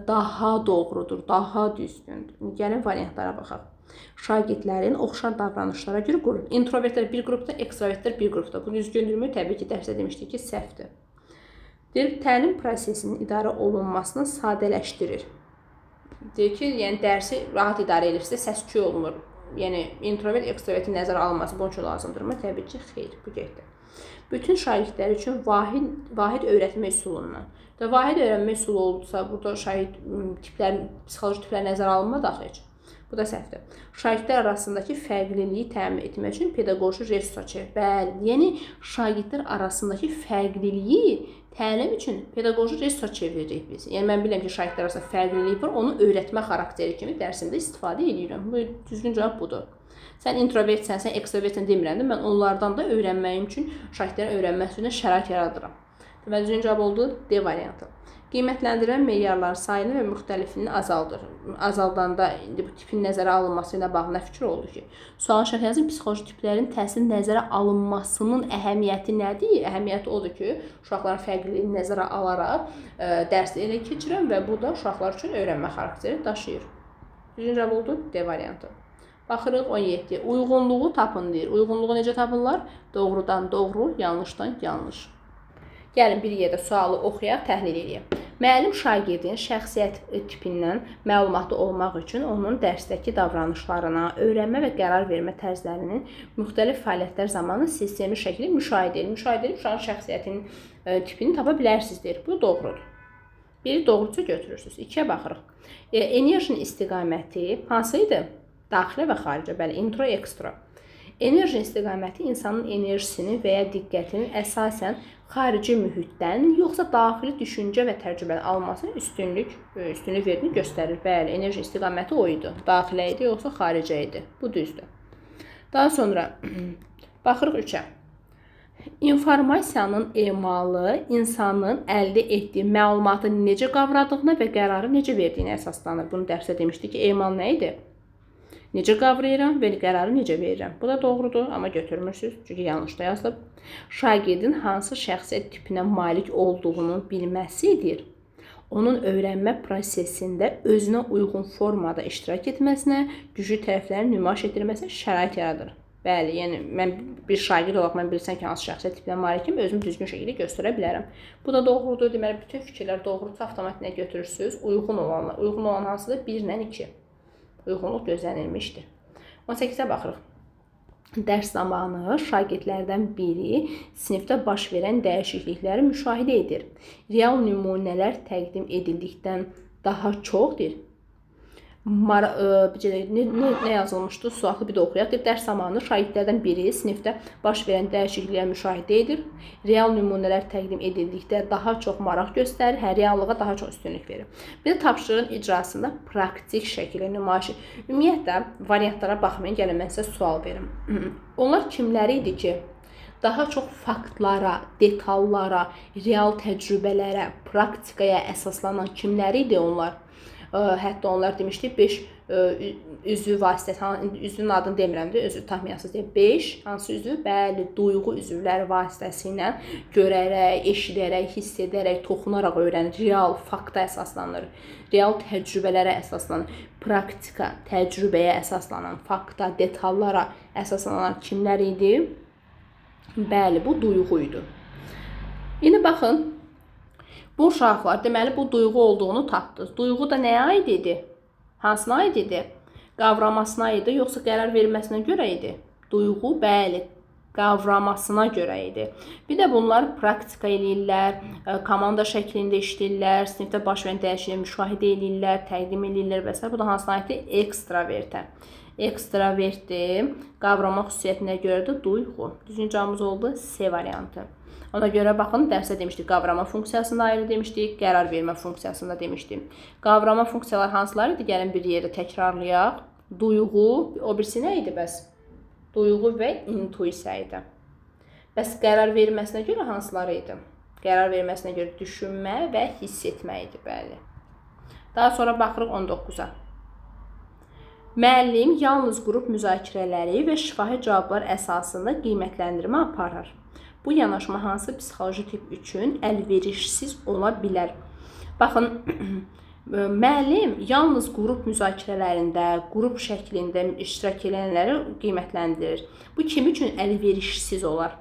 daha doğrudur, daha düzgündür. Gəlin variantlara baxaq. Şagirdlərin oxşar davranışlara görə qrup. Introvertlər bir qrupda, ekstravertlər bir qrupda. Bu düzgündürmü? Təbii ki, dərsdə demişdik ki, səhvdir. Deyir, təlim prosesinin idarə olunmasını sadələşdirir. Deyir ki, yəni dərsi rahat idarə edirsə, səs-küy olmur. Yəni introvert, ekstravertin nəzərə alınması bunun üçün lazımdırmı? Təbii ki, xeyr, bu getdi. Bütün şagirdlər üçün vahid öyrətmə üsulundan. Vahid öyrənmə üsulu oldusa, burada şagird tiplər, psixoloji tiplər nəzərə alınmadı axı heç. Bu da səhvdir. Şagirdlər arasındakı fərqliliyi təmin etmək üçün pedaqoji resursa çevir. Bəli, yəni şagirdlər arasındakı fərqliliyi təlim üçün pedaqoji resursa çeviririk biz. Yəni mən bilirəm ki, şagirdlər arasında fərqlilik var, onu öyrətmə xarakteri kimi dərsimdə istifadə edirəm. Bu düzgün cavab budur. Sən introvertsən, sən ekstravertsən demirəm. Mən onlardan da öyrənməyim üçün şagirdlərin öyrənməsi üçün şərait yaradıram. Deməli, düzgün cavab oldu D variantı. Qiymətləndirilən meyarların sayını və müxtəlifini azaldır. Azaldanda indi bu tipin nəzərə alınması ilə bağlı nə fikir oldu ki? Sualın şərhiyazın psixoloji tiplərin təhsil nəzərə alınmasının əhəmiyyəti nədir? Əhəmiyyəti odur ki, uşaqların fərqliliyini nəzərə alaraq dərsi elə keçirəm və bu da uşaqlar üçün öyrənmə xarakteri daşıyır. Düzgün cavab oldu D variantı. Baxırıq 17. Uyğunluğu tapın deyir. Uyğunluğu necə tapırlar? Doğrudan doğru, yanlışdan yanlış. Gəlin bir yerdə sualı oxuyaq, təhlil edək. Müəllim şagirdin şəxsiyyət tipindən məlumatlı olmaq üçün onun dərsdəki davranışlarına, öyrənmə və qərar vermə tərzlərinin müxtəlif fəaliyyətlər zamanı sistemli şəkildə müşahidə edin. Müşahidə edib uşağın şəxsiyyətinin tipini tapa bilərsiniz deyir. Bu doğrudur. Biri doğruca götürürsünüz. 2-yə baxırıq. Enerjinin istiqaməti hansı idi? Daxilə və xaricə, bəli, intro, ekstra. Enerji istiqaməti insanın enerjisini və ya diqqətini əsasən xarici mühitdən, yoxsa daxili düşüncə və təcrübəni almasına üstünlük verdiyini göstərir. Bəli, enerji istiqaməti o idi. Daxilə idi, yoxsa xaricə idi. Bu düzdür. Daha sonra baxırıq 3-ə. İnformasiyanın emalı insanın əldə etdiyi məlumatı necə qavradığına və qərarı necə verdiyinə əsaslanır. Bunu dərsdə demişdik ki, emal nə idi? Necə qavrayıram və qərarı necə verirəm? Bu da doğrudur, amma götürmürsünüz, çünki yanlışda yazılıb. Şagirdin hansı şəxsiyyət tipinə malik olduğunu bilməsidir. Onun öyrənmə prosesində özünə uyğun formada iştirak etməsinə, güclü tərəflərini nümayiş etdirməsinə şərait yaradır. Bəli, yəni mən bir şagird olaraq mən bilsəm ki, hansı şəxsiyyət tipinə malikəm, özümü düzgün şəkildə göstərə bilərəm. Bu da doğrudur. Deməli, bütün fikirlər doğrudursa avtomatik nə götürürsünüz? Uyğun olanlar. Uyğun olan hansıdır? 1 ilə 2. Uyğunluq gözlənilmişdir. 18-ə baxırıq. Dərs zamanı şagirdlərdən biri sinifdə baş verən dəyişiklikləri müşahidə edir. Real nümunələr təqdim edildikdən daha çoxdur. Nə yazılmışdı? Sualı bir də oxuyaq. Dərs zamanı şagirdlərdən biri sinifdə baş verən dəyişiklikləri müşahidə edir. Real nümunələr təqdim edildikdə daha çox maraq göstərir. Reallığa daha çox üstünlük verir. Bir də tapşırığın icrasında praktik şəkildə nümayiş. Ümumiyyətlə, variantlara baxmayın, gəlin mən sizə sual verim. Onlar kimləri idi ki, daha çox faktlara, detallara, real təcrübələrə, praktikaya əsaslanan kimləri idi onlar? Hətta onlar demişdik 5 üzvü vasitəsilə, üzvünün adını demirəm də, özü tahminasız deyil. 5 hansı üzvü? Bəli, duyğu üzvləri vasitəsilə görərək, eşidərək, hiss edərək, toxunaraq öyrənir. Real fakta əsaslanır. Real təcrübələrə əsaslanır. Praktika, təcrübəyə əsaslanan, fakta, detallara əsaslanan kimlər idi? Bəli, bu duyğu idi. İndi baxın. Bu uşaqlar, deməli, bu duyğu olduğunu tapdınız. Duyğu da nəyə aid idi? Hansına aid idi? Qavramasına idi, yoxsa qərar verməsinə görə idi? Duyğu, bəli, qavramasına görə idi. Bir də bunlar praktika eləyirlər, komanda şəklində işləyirlər, sinifdə baş verən dəyişiklikləri müşahidə eləyirlər, təqdim eləyirlər və s. Bu da hansına aiddir? Ekstravertə. Ekstravertdir, qavrama xüsusiyyətinə görədir duyğu. Düzgün cavabımız oldu C variantı. Ona görə baxın, dərsdə demişdik, qavrama funksiyasında ayrı demişdik, qərar vermə funksiyasında demişdik. Qavrama funksiyalar hansılar idi? Gəlin bir yerdə təkrarlayaq. Duyğu, o birisi nə idi bəs? Duyğu və intuisiya idi. Bəs qərar verməsinə görə hansıları idi? Qərar verməsinə görə düşünmə və hiss etmə idi, bəli. Daha sonra baxırıq 19-a. Müəllim yalnız qrup müzakirələri və şifahi cavablar əsasında qiymətləndirmə aparır. Bu yanaşma hansı psixoloji tip üçün əlverişsiz ola bilər? Baxın, müəllim yalnız qrup müzakirələrində, qrup şəklində iştirak edənləri qiymətləndirir. Bu kim üçün əlverişsiz olar?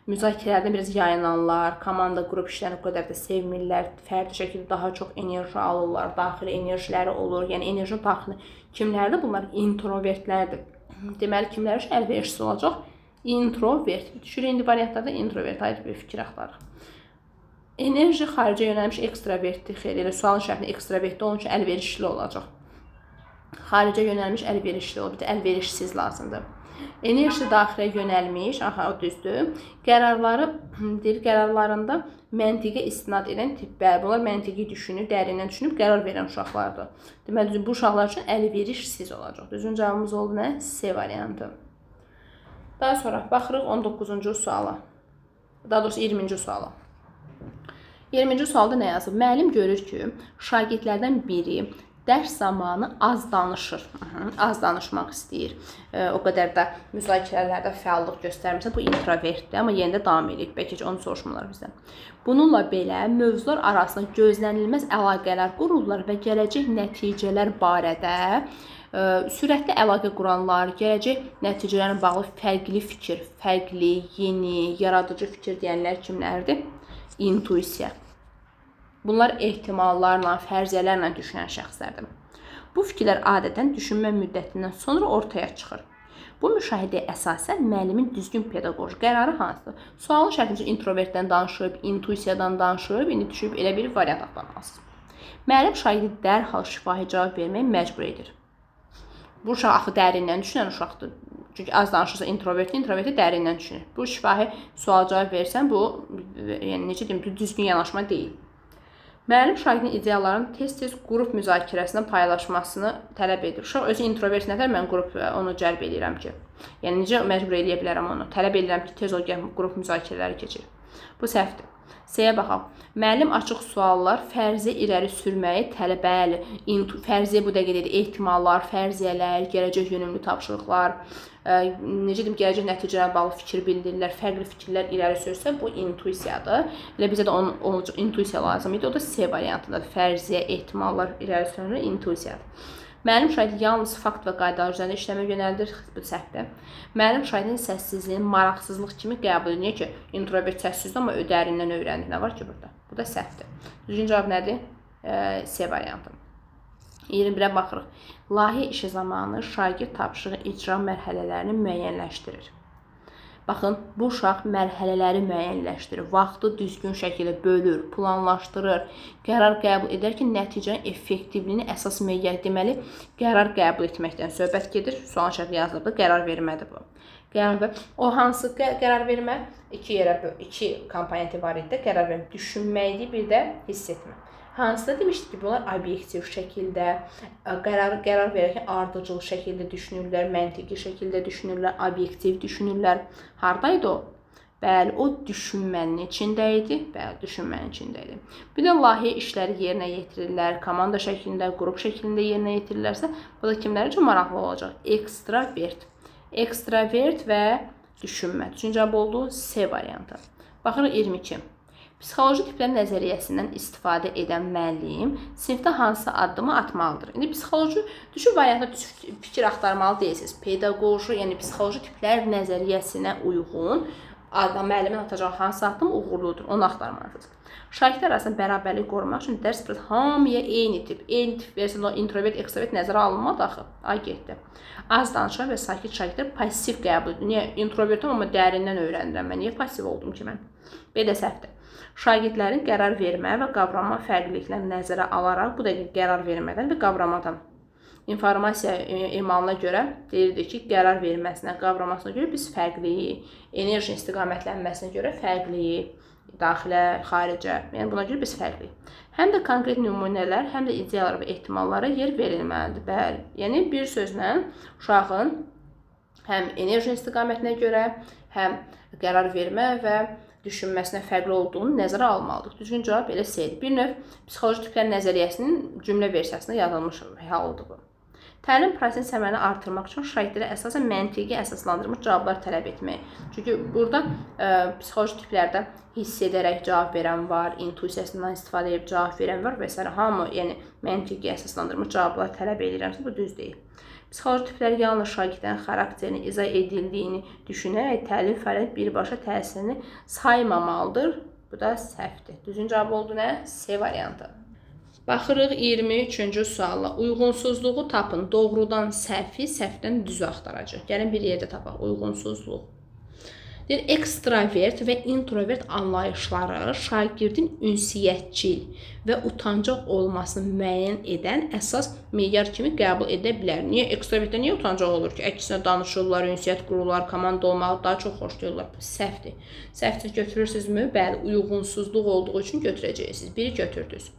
Müzakirələrdə biraz yayınanlar, komanda qrup işlərini o qədər də sevmirlər, fərdi şəkildə daha çox enerji alırlar, daxili enerjiləri olur. Yəni enerji daxili kimlərdir? Bunlar introvertlərdir. Deməli, kimlər üçün əlverişsiz olacaq? Introvert. Düşürək indi variantlarda introvert ayrı bir fikir axtarıq. Enerji xaricə yönəlmiş ekstravertdir. Xeyr, elə sualın şərtində ekstravertdir, onun üçün əlverişli olacaq. Xaricə yönəlmiş əlverişli olur. Bir də əlverişsiz lazımdır. Enerji daxilə yönəlmiş, aha, o düzdür. Qərarlarında məntiqə istinad edən tiplər. Bunlar məntiqi düşünür, dərindən düşünüb qərar verən uşaqlardır. Deməli, bu uşaqlar üçün əlverişsiz olacaq. Düzgün cavabımız oldu nə? C variantı. Daha sonra baxırıq 19-cu suala. Daha doğrusu 20-ci suala. 20-ci sualda nə yazıb? Müəllim görür ki, şagirdlərdən biri dərs zamanı az danışır. Az danışmaq istəyir. O qədər də müzakirələrdə fəallıq göstərmirsə, bu introvertdir. Amma yenə də davam edib. Bəlkə onu soruşmurlar bizdən. Bununla belə mövzular arasında gözlənilməz əlaqələr qururlar və gələcək nəticələr barədə sürətli əlaqə quranlar, gələcək nəticələrlə bağlı fərqli fikir, fərqli, yeni, yaradıcı fikir deyənlər kimlərdir? İntuisiya. Bunlar ehtimallarla, fərziyyələrlə düşünən şəxslərdir. Bu fikirlər adətən düşünmə müddətindən sonra ortaya çıxır. Bu müşahidəyə əsasən müəllimin düzgün pedaqoji qərarı hansıdır? Sualın şərtində introvertdən danışıb, intuisiyadan danışıb, indi düşüb elə bir variant axtarmalısınız. Müəllim şagirdi dərhal şifahi cavab verməyə məcbur edir. Bu uşaq axı dərindən düşünən uşaqdır. Çünki az danışırsa introverti dərindən düşünür. Bu şifahi sual cavab versən, bu yəni necə deyim, düzgün yanaşma deyil. Müəllim şagirdin ideyalarını tez-tez qrup müzakirəsində paylaşmasını tələb edir. Uşaq özü introvert nədir, mən qrup onu cəlb edirəm ki. Yəni necə məcbur edə bilərəm onu? Tələb edirəm ki, tez o qrup müzakirələri keçir. Bu səhvdir. C-yə baxaq. Müəllim açıq suallar, fərziyə irəli sürməyi tələbəli, fərziyə bu dəqiqə deyil, ehtimallar, fərziyyələr, gələcək yönümlü tapşırıqlar, necə deyim, gələcək nəticələrə bağlı fikir bildirirlər, fərqli fikirlər irəli sürsə, bu intuisiyadır. Elə bizə də onun intuisiya lazım idi, o da C variantındadır. Fərziyə, ehtimallar irəli sürülür, intuisiyadır. Müəllim şahidi yalnız fakt və qaydalar üzərində işləməyə yönəldir, bu səhvdir. Müəllim şahidin səssizliyini maraqsızlıq kimi qəbul edir. Niyə ki, introvert səssizdir, amma dərindən öyrənir. Nə var ki burada? Bu da səhvdir. Düzgün cavab nədir? C variantı. 21-ə baxırıq. Layihə işi zamanı şagird tapşırıq icra mərhələlərini müəyyənləşdirir. Baxın, bu uşaq mərhələləri müəyyənləşdirir, vaxtı düzgün şəkildə bölür, planlaşdırır, qərar qəbul edərkən nəticənin effektivliyini əsas məqsəd deməli, qərar qəbul etməkdən söhbət gedir. Sual şərti yazılıb, qərar vermədir bu. O hansı qərar vermə? İki komponenti var idi. Qərar vermə, düşünməkdir, bir də hiss etmə. Hansıda demişdik ki, bunlar obyektiv şəkildə, qərar verərkən ardıcıl şəkildə düşünürlər, məntiqi şəkildə düşünürlər, obyektiv düşünürlər. Haradaydı o? Bəli, o düşünmənin içində idi. Bəli, düşünmənin içində idi. Bir də layihə işləri yerinə yetirirlər, komanda şəklində, qrup şəklində yerinə yetirirlərsə, bu da kimlər üçün maraqlı olacaq? Ekstravert. Ekstravert və düşünmə. Üçüncü cavab oldu C variantı. Baxırıq 22. Psixoloji tiplər nəzəriyyəsindən istifadə edən müəllim sinifdə hansı addımı atmalıdır? İndi psixoloji düşün variantda fikir axtarmalı deyilsiniz. Pedaqoji, yəni psixoloji tiplər nəzəriyyəsinə uyğun müəllimin atacağı hansı addım uğurludur, onu axtarmalısınız. Şagirdlər arasında bərabərlik qorumaq üçün dərs hamıya eyni tip versə introvert, ekstrovert nəzərə alınmadı axı. Ay getdi. Az danışan və sakit şagirdlər pasiv qəbul edir. Niyə? Introvertim, amma dərindən öyrənirəm mən. Niyə pasiv oldum ki mən? B də səhvdir. Şagirdlərin qərar vermə və qavrama fərqliliklərini nəzərə alaraq, bu dəqiqə qərar vermədən və qavramadan informasiya emalına görə deyirdik ki, qərar verməsinə, qavramasına görə biz fərqliyik, enerji istiqamətlənməsinə görə fərqliyik, daxilə, xaricə, yəni buna görə biz fərqliyik. Həm də konkret nümunələr, həm də ideyalar və ehtimallara yer verilməlidir. Bəli, yəni bir sözlə uşağın həm enerji istiqamətinə görə, həm qərar vermə və düşünməsinə fərqli olduğunu nəzərə almalıyıq. Düzgün cavab elə C-dir. Bir növ psixoloji tiplər nəzəriyyəsinin cümlə versiyasında yazılmış halıdır bu. Təlim prosesini səmərəni artırmaq üçün şagirdlərə əsasən məntiqi əsaslandırılmış cavablar tələb etmək. Çünki burada psixoloji tiplərdə hiss edərək cavab verən var, intuisiyasından istifadə edib cavab verən var və s. Hamı, yəni məntiqi əsaslandırılmış cavablar tələb edirəmsə, bu düz deyil. Psixoloji tiplər yalnız şagirdlərin xarakterini izah edildiyini düşünərək təlim fəaliyyət birbaşa təsirini saymamalıdır. Bu da səhvdir. Düzgün cavab oldu nə? C variantı. Baxırıq 23-cü suala. Uyğunsuzluğu tapın. Doğrudan səhvi, səhvdən düzü axtaracaq. Gəlin bir yerdə tapaq. Uyğunsuzluq. Deyir, ekstravert və introvert anlayışları şagirdin ünsiyyətçil və utancaq olmasını müəyyən edən əsas meyar kimi qəbul edə bilər. Niyə ekstravertlər niyə utancaq olur ki? Əksinə danışırlar, ünsiyyət qururlar, komanda olmağı daha çox xoşlayırlar. Bu səhvdir. Səhvsiz götürürsünüzmü? Bəli, uyğunsuzluq olduğu üçün götürəcəksiniz. Biri götürdünüz.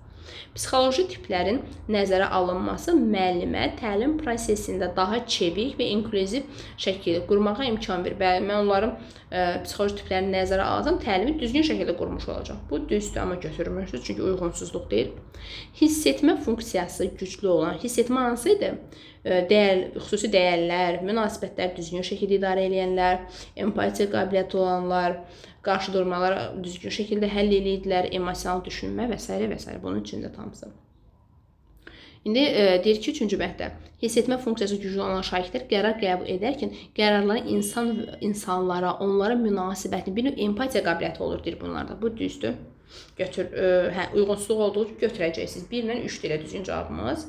Psixoloji tiplərin nəzərə alınması müəllimə təlim prosesində daha çevik və inklüziv şəkildə qurmağa imkan verir. Bəli, mən onların psixoloji tiplərini nəzərə alsam, təlimi düzgün şəkildə qurmuş olacaq. Bu düzdür, amma götürmürsünüz, çünki uyğunsuzluq deyil. Hiss etmə funksiyası güclü olan, hiss etmə hansı idi? Xüsusi dəyərlər, münasibətlər düzgün şəkildə idarə edənlər, empatiya qabiliyyəti olanlar, qarşı durmalar düzgün şəkildə həll edirdilər, emosional düşünmə və s. və s. Bunun içində tamısı. İndi deyir ki, 3-cü məddə. Hiss etmə funksiyası güclü olan şagirdlər qərar qəbul edərkən qərarların insanlara, onlara münasibətini, bir növ empatiya qabiliyyəti olur, deyir bunlarda. Bu düzdür. Uyğunsuzluq olduğu üçün götürəcəksiniz. 1-lə 3 ilə düzgün cavabımız.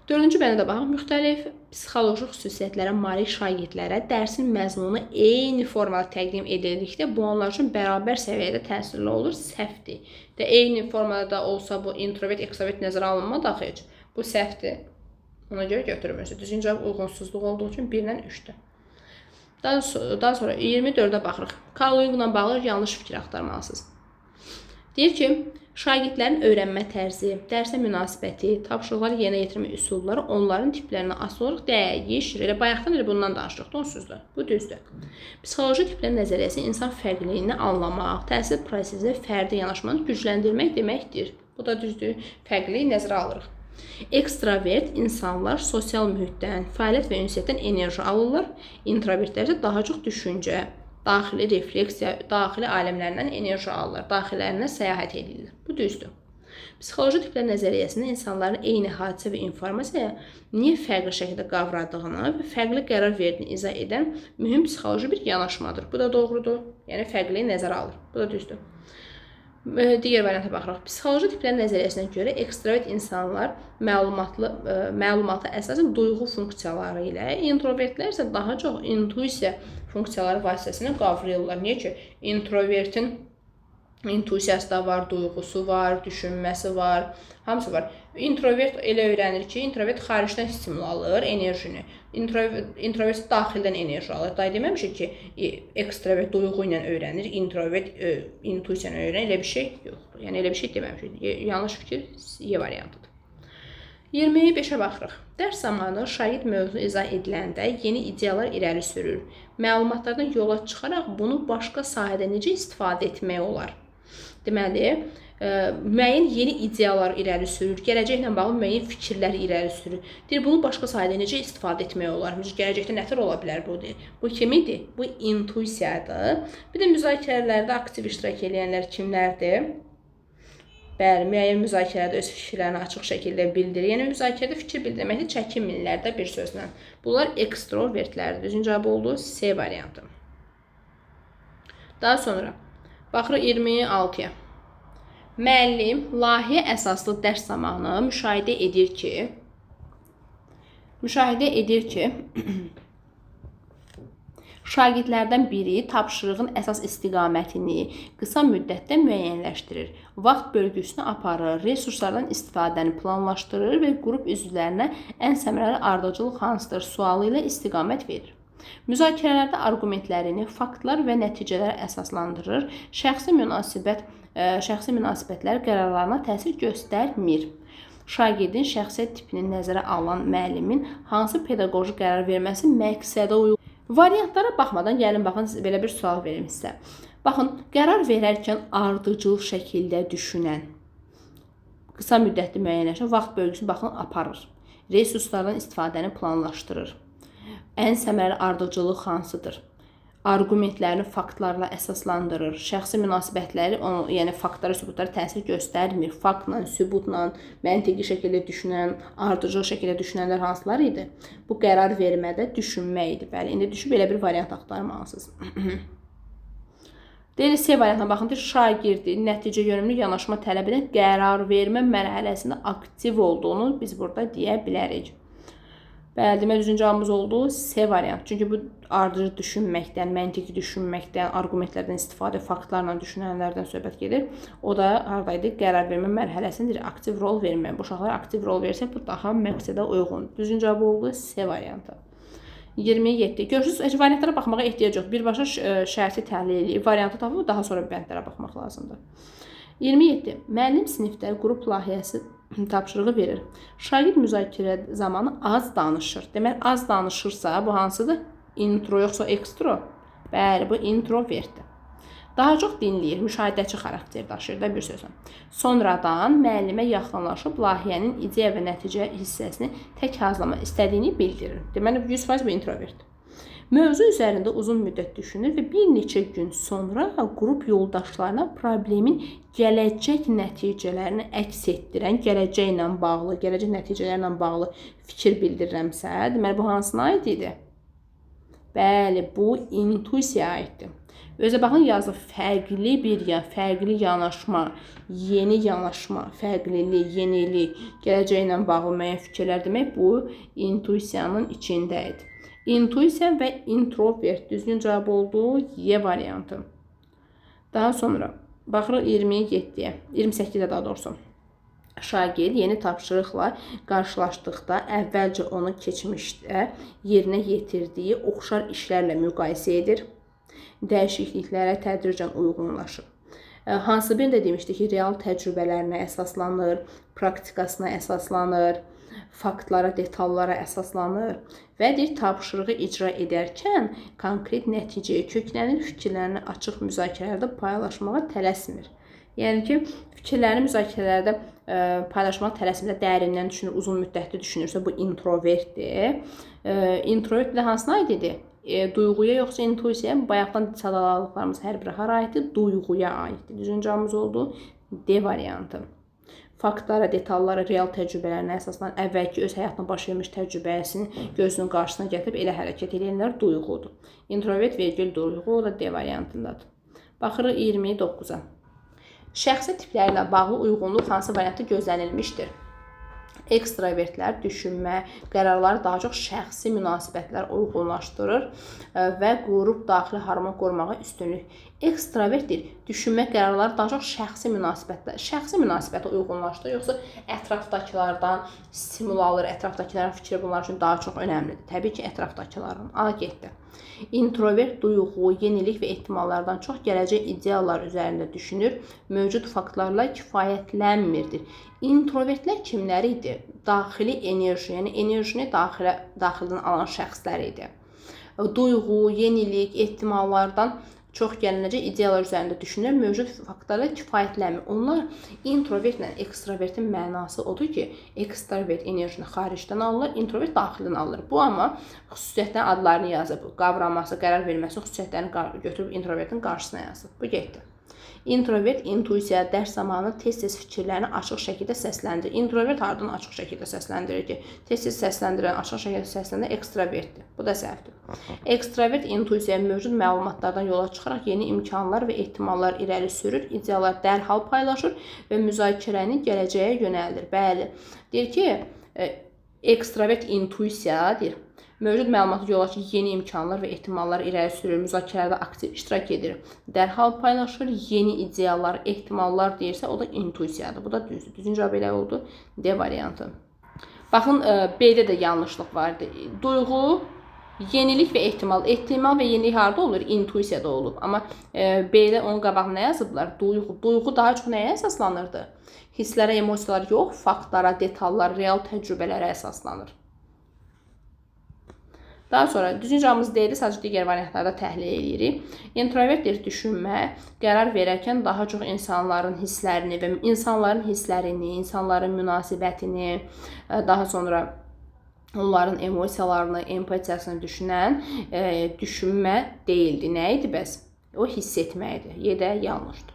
4-cü bənədə baxaq, müxtəlif psixoloji xüsusiyyətlərə malik şagirdlərə dərsin məzmunu eyni formada təqdim edildikdə bu onlar üçün bərabər səviyyədə təsirli olur, səhvdir. Eyni formada da olsa bu introvert, ekstrovert nəzərə alınmadı axı heç. Bu səhvdir. Ona görə götürmürsünüz. Düzgün cavab uyğunsuzluq olduğu üçün 1-lə 3-dür. Daha sonra 24-də baxırıq. Carl Jungla bağlı yanlış fikir axtarmalısınız. Deyir ki, şagirdlərin öyrənmə tərzi, dərsə münasibəti, tapşırıqları yerinə yetirmə üsulları onların tiplərinə asılı olaraq dəyişir. Elə bayaqdan elə bundan danışdıq, onsuz da. Bu düzdür. Psixoloji tiplərin nəzəriyyəsi insan fərqliliyini anlamaq, təsir prosesində fərdi yanaşmanı gücləndirmək deməkdir. Bu da düzdür. Fərqliliyi nəzərə alırıq. Ekstravert insanlar sosial mühitdən, fəaliyyət və ünsiyyətdən enerji alırlar. Introvertlər isə daha çox düşüncə, daxili refleksiya, daxili aləmlərindən enerji alırlar, daxillərinə səyahət edirlər. Bu düzdür. Psixoloji tiplər nəzəriyyəsində insanların eyni hadisə və informasiya niyə fərqli şəkildə qavradığını və fərqli qərar verdiyini izah edən mühüm psixoloji bir yanaşmadır. Bu da doğrudur. Yəni fərqliliyi nəzərə alır. Bu da düzdür. Digər varianta baxırıq. Psixoloji tiplər nəzəriyyəsinə görə ekstravert insanlar məlumata əsasən duyğu funksiyaları ilə, introvertlər isə daha çox intuisiya funksiyaları vasitəsilə qavrayırlar. Niyə ki? Introvertin intuisiyası da var, duyğusu var, düşünməsi var, hamısı var. Introvert elə öyrənir ki, introvert xaricdən stimul alır enerjini. Introvert daxildən enerji alır. Daha deməmişik ki, ekstravert duyğu ilə öyrənir, introvert intuisiya ilə öyrənir. Elə bir şey yoxdur. Yəni elə bir şey deməmişik. Yanlış fikir Y variantıdır. 25-ə baxırıq. Dərs zamanı şagird mövzunu izah ediləndə yeni ideyalar irəli sürür. Məlumatlardan yola çıxaraq bunu başqa sahədə necə istifadə etmək olar? Deməli, müəyyən yeni ideyalar irəli sürür, gələcəklə bağlı müəyyən fikirlər irəli sürür. Deyir, bunu başqa sahədə necə istifadə etmək olar? Gələcəkdə nə tür ola bilər bu? Bu kimidir? Bu intuisiyadır. Bir də müzakirələrdə aktiv iştirak edənlər kimlərdir? Bəli, müəyyən müzakirədə öz fikirlərini açıq şəkildə bildirir. Yəni, müzakirədə fikir bildirməkdə çəkinmirlər də bir sözlə. Bunlar ekstrovertlərdir. Düzgün cavab oldu C variantı. Daha sonra baxırıq 26-ya. Müəllim layihə əsaslı dərs zamanı müşahidə edir ki, şagirdlərdən biri tapşırığın əsas istiqamətini qısa müddətdə müəyyənləşdirir, vaxt bölgüsünü aparır, resurslardan istifadəni planlaşdırır və qrup üzvlərinə ən səmərəli ardıcıllıq hansıdır sualı ilə istiqamət verir. Müzakirələrdə arqumentlərini faktlar və nəticələrə əsaslandırır, şəxsi münasibətlər qərarlarına təsir göstərmir. Şagirdin şəxsiyyət tipini nəzərə alan müəllimin hansı pedaqoji qərar verməsi məqsədə uyğun? Variantlara baxmadan gəlin baxın belə bir sual verim sizə. Baxın, qərar verərkən ardıcıl şəkildə düşünən, qısa müddətli müəyyənləşən vaxt bölgüsünü baxın aparır. Resurslardan istifadəni planlaşdırır. Ən səmərəli ardıcıllıq hansıdır? Argumentlərini faktlarla əsaslandırır. Şəxsi münasibətləri, yəni faktlara, sübutlara təsir göstərmir. Faktla, sübutla, məntiqi şəkildə düşünən, ardıcıl şəkildə düşünənlər hansılar idi? Bu qərar vermədə düşünmək idi. Bəli, indi düşüb belə bir variant axtarmalısınız. Deyir, C variantına baxın, şagirdi nəticə yönümlü yanaşma tələb edən qərar vermə mərhələsində aktiv olduğunu biz burada deyə bilərik. Bəli, demək düzgün cavabımız oldu C variant. Çünki bu ardıcı düşünməkdən, məntiqi düşünməkdən, arqumentlərdən istifadə, faktlarla düşünənlərdən söhbət gedir. O da hardaydı? Qərar vermə mərhələsindir. Aktiv rol vermə. Bu uşaqlar aktiv rol versə, bu daha məqsədə uyğun. Düzgün cavab oldu C variantı. 27. Görürsünüz, variantlara baxmağa ehtiyac yox. Birbaşa şərti təhlil edib, variantı tapıb daha sonra bəndlərə baxmaq lazımdır. 27. Müəllim sinifdə qrup layihəsi tapşırığı verir. Şagird müzakirə zamanı az danışır. Demək, az danışırsa bu hansıdır? Intro yoxsa ekstro? Bəli, bu introvertdir. Daha çox dinləyir, müşahidəçi xarakter daşıyır da bir sözlə. Sonradan müəllimə yaxınlaşıb layihənin ideya və nəticə hissəsini tək hazırlamaq istədiyini bildirir. Deməli, 100% bu introvertdir. Mövzu üzərində uzun müddət düşünür və bir neçə gün sonra qrup yoldaşlarına problemin gələcək nəticələrini əks etdirən, gələcəklə bağlı, gələcək nəticələrlə bağlı fikir bildirirəmsə, deməli, bu hansına aid idi? Bəli, bu intuisiya aiddir. Özə baxın, yazıb fərqli yanaşma, yeni yanaşma, fərqlilik, yenilik, gələcəklə bağlı müəyyən fikirlər demək, bu intuisiyanın içindədir. İntuisiya və introvert düzgün cavab oldu Y variantı. Daha sonra baxırıq 27-yə, 28-də daha doğrusu. Şagird yeni tapşırıqla qarşılaşdıqda əvvəlcə onu keçmişdə yerinə yetirdiyi oxşar işlərlə müqayisə edir. Dəyişikliklərə tədricən uyğunlaşır. Hansı birində demişdik ki, real təcrübələrinə əsaslanır, praktikasına əsaslanır, faktlara, detallara əsaslanır və tapşırığı icra edərkən konkret nəticəyə köklənir, fikirlərini açıq müzakirələrdə paylaşmağa tələsmir. Yəni ki, fikirlərini müzakirələrdə paylaşmağa tələsmir, dərindən düşünür, uzun müddətli düşünürsə, bu introvertdir. Introvert də hansına aid idi? Duyğuya yoxsa intuisiyaya? Bayaqdan sadaladıqlarımız hər biri hara aiddir? Duyğuya aiddir. Düzgün cavabımız oldu D variantı. Faktlara, detallara, real təcrübələrinə əsaslanan əvvəlki öz həyatına baş vermiş təcrübəsini gözünün qarşısına gətirib elə hərəkət edənlər duyğudur. Introvert vergül duyğu, o da D variantındadır. Baxırıq 29-a. Şəxsi tipləri ilə bağlı uyğunluq hansı variantda gözlənilmişdir? Ekstravertlər düşünmə, qərarları daha çox şəxsi münasibətlər uyğunlaşdırır və qrup daxili harmoni qorumağa üstünlük. Ekstravertdir, düşünmə, qərarları daha çox şəxsi münasibətə uyğunlaşdırır, yoxsa ətrafdakılardan stimul alır, ətrafdakıların fikri bunlar üçün daha çox önəmlidir. Təbii ki, ətrafdakıların. A getdi. Introvert duyğu, yenilik və ehtimallardan çox gələcək ideyalar üzərində düşünür, mövcud faktlarla kifayətlənmirdir. Introvertlər kimlər idi? Daxili enerji, yəni enerjini daxildən alan şəxslər idi. Duyğu, yenilik, ehtimallardan çox gələcək ideyalar üzərində düşünür, mövcud faktlarla kifayətlənmir. Onlar introvertlə ekstravertin mənası odur ki, ekstravert enerjini xaricdən alır, introvert daxildən alır. Bu amma xüsusiyyətlərin adlarını yazıb, qavraması, qərar verməsi xüsusiyyətlərini götürüb introvertin qarşısına yazıb. Bu getdi. Introvert intuisiya dərs zamanı tez-tez fikirlərini açıq şəkildə səsləndirir. Introvert hardan açıq şəkildə səsləndirir ki? Tez-tez səsləndirən, açıq şəkildə səsləndirən ekstravertdir. Bu da səhvdir. Ekstravert intuisiya mövcud məlumatlardan yola çıxaraq yeni imkanlar və ehtimallar irəli sürür, ideyalar dərhal paylaşır və müzakirəni gələcəyə yönəldir. Bəli, deyir ki, ekstravert intuisiyadır. Mövcud məlumatı yola çıxaraq yeni imkanlar və ehtimallar irəli sürür, müzakirələrdə aktiv iştirak edir, dərhal paylaşır, yeni ideyalar, ehtimallar deyirsə, o da intuisiyadır. Bu da düzdür. Düzgün cavab elə oldu D variantı. Baxın, B-də də yanlışlıq vardı. Duyğu, yenilik və ehtimal. Ehtimal və yenilik harada olur? İntuisiyada olub. Amma B-də onun qabağına nə yazıblar? Duyğu. Duyğu daha çox nəyə əsaslanırdı? Hisslərə, emosiyalara yox, faktlara, detallara, real təcrübələrə əsaslanır. Daha sonra düzgün cavabımız deyil, sadəcə digər variantlarda təhlil edirik. Introvertdir düşünmə, qərar verərkən daha çox insanların hisslərini və insanların münasibətini, daha sonra onların emosiyalarını, empatiyasını düşünən düşünmə deyildi. Nə idi bəs? O hiss etməkdir. Y-də yanlışdır.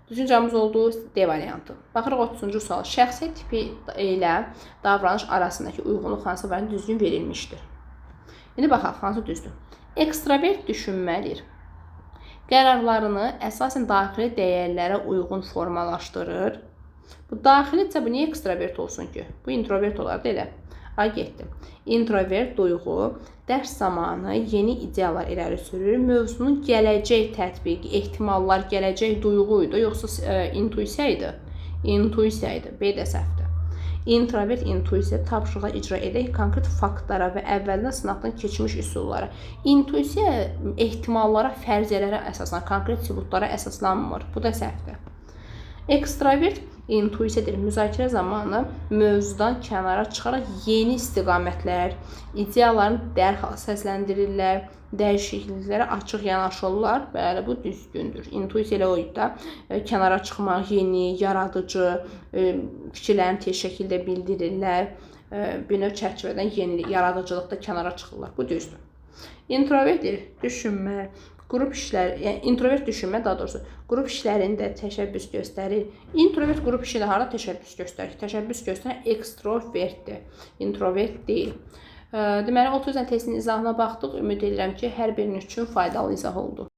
Düzgün cavabımız oldu D variantı. Baxırıq 30-cu sual. Şəxsiyyət tipi ilə davranış arasındakı uyğunluq hansı variantda düzgün verilmişdir? İndi baxaq, hansı düzdür? Ekstravert düşünmədir. Qərarlarını əsasən daxili dəyərlərə uyğun formalaşdırır. Bu daxilidirsə, bu niyə ekstravert olsun ki? Bu introvert olardı elə. Ha getdi. Introvert duyğu dərs zamanı yeni ideyalar irəli sürür. Mövzunun gələcək tətbiqi, ehtimallar, gələcək duyğu idi, yoxsa intuisiya idi? İntuisiya idi. B də səhvdir. Introvert intuisiya tapşırıqlar icra edək konkret faktlara və əvvəldən sınaqdan keçmiş üsullara. İntuisiya ehtimallara, fərziyyələrə əsaslanır, konkret sübutlara əsaslanmır. Bu da səhvdir. Ekstravert intuisiyadır. Müzakirə zamanı mövzudan kənara çıxaraq yeni istiqamətlər, ideyalarını dərhal səsləndirirlər, dəyişikliklərə açıq yanaşırlar. Bəli, bu düzgündür. İntuisiya elə o idi da, kənara çıxmaq, yeni, yaradıcı, fikirlərini tez şəkildə bildirirlər. Bir növ çərçivədən yenilik, yaradıcılıqda kənara çıxırlar. Bu düzdür. Introvert düşünmə, qrup işlər, yəni introvert düşünmə, daha doğrusu qrup işlərində təşəbbüs göstərir. Introvert qrup işində harda təşəbbüs göstərir? Təşəbbüs göstərən ekstrovertdir, introvert deyil. Deməli 30 testinin izahına baxdıq. Ümid edirəm ki, hər birinin üçün faydalı izah oldu.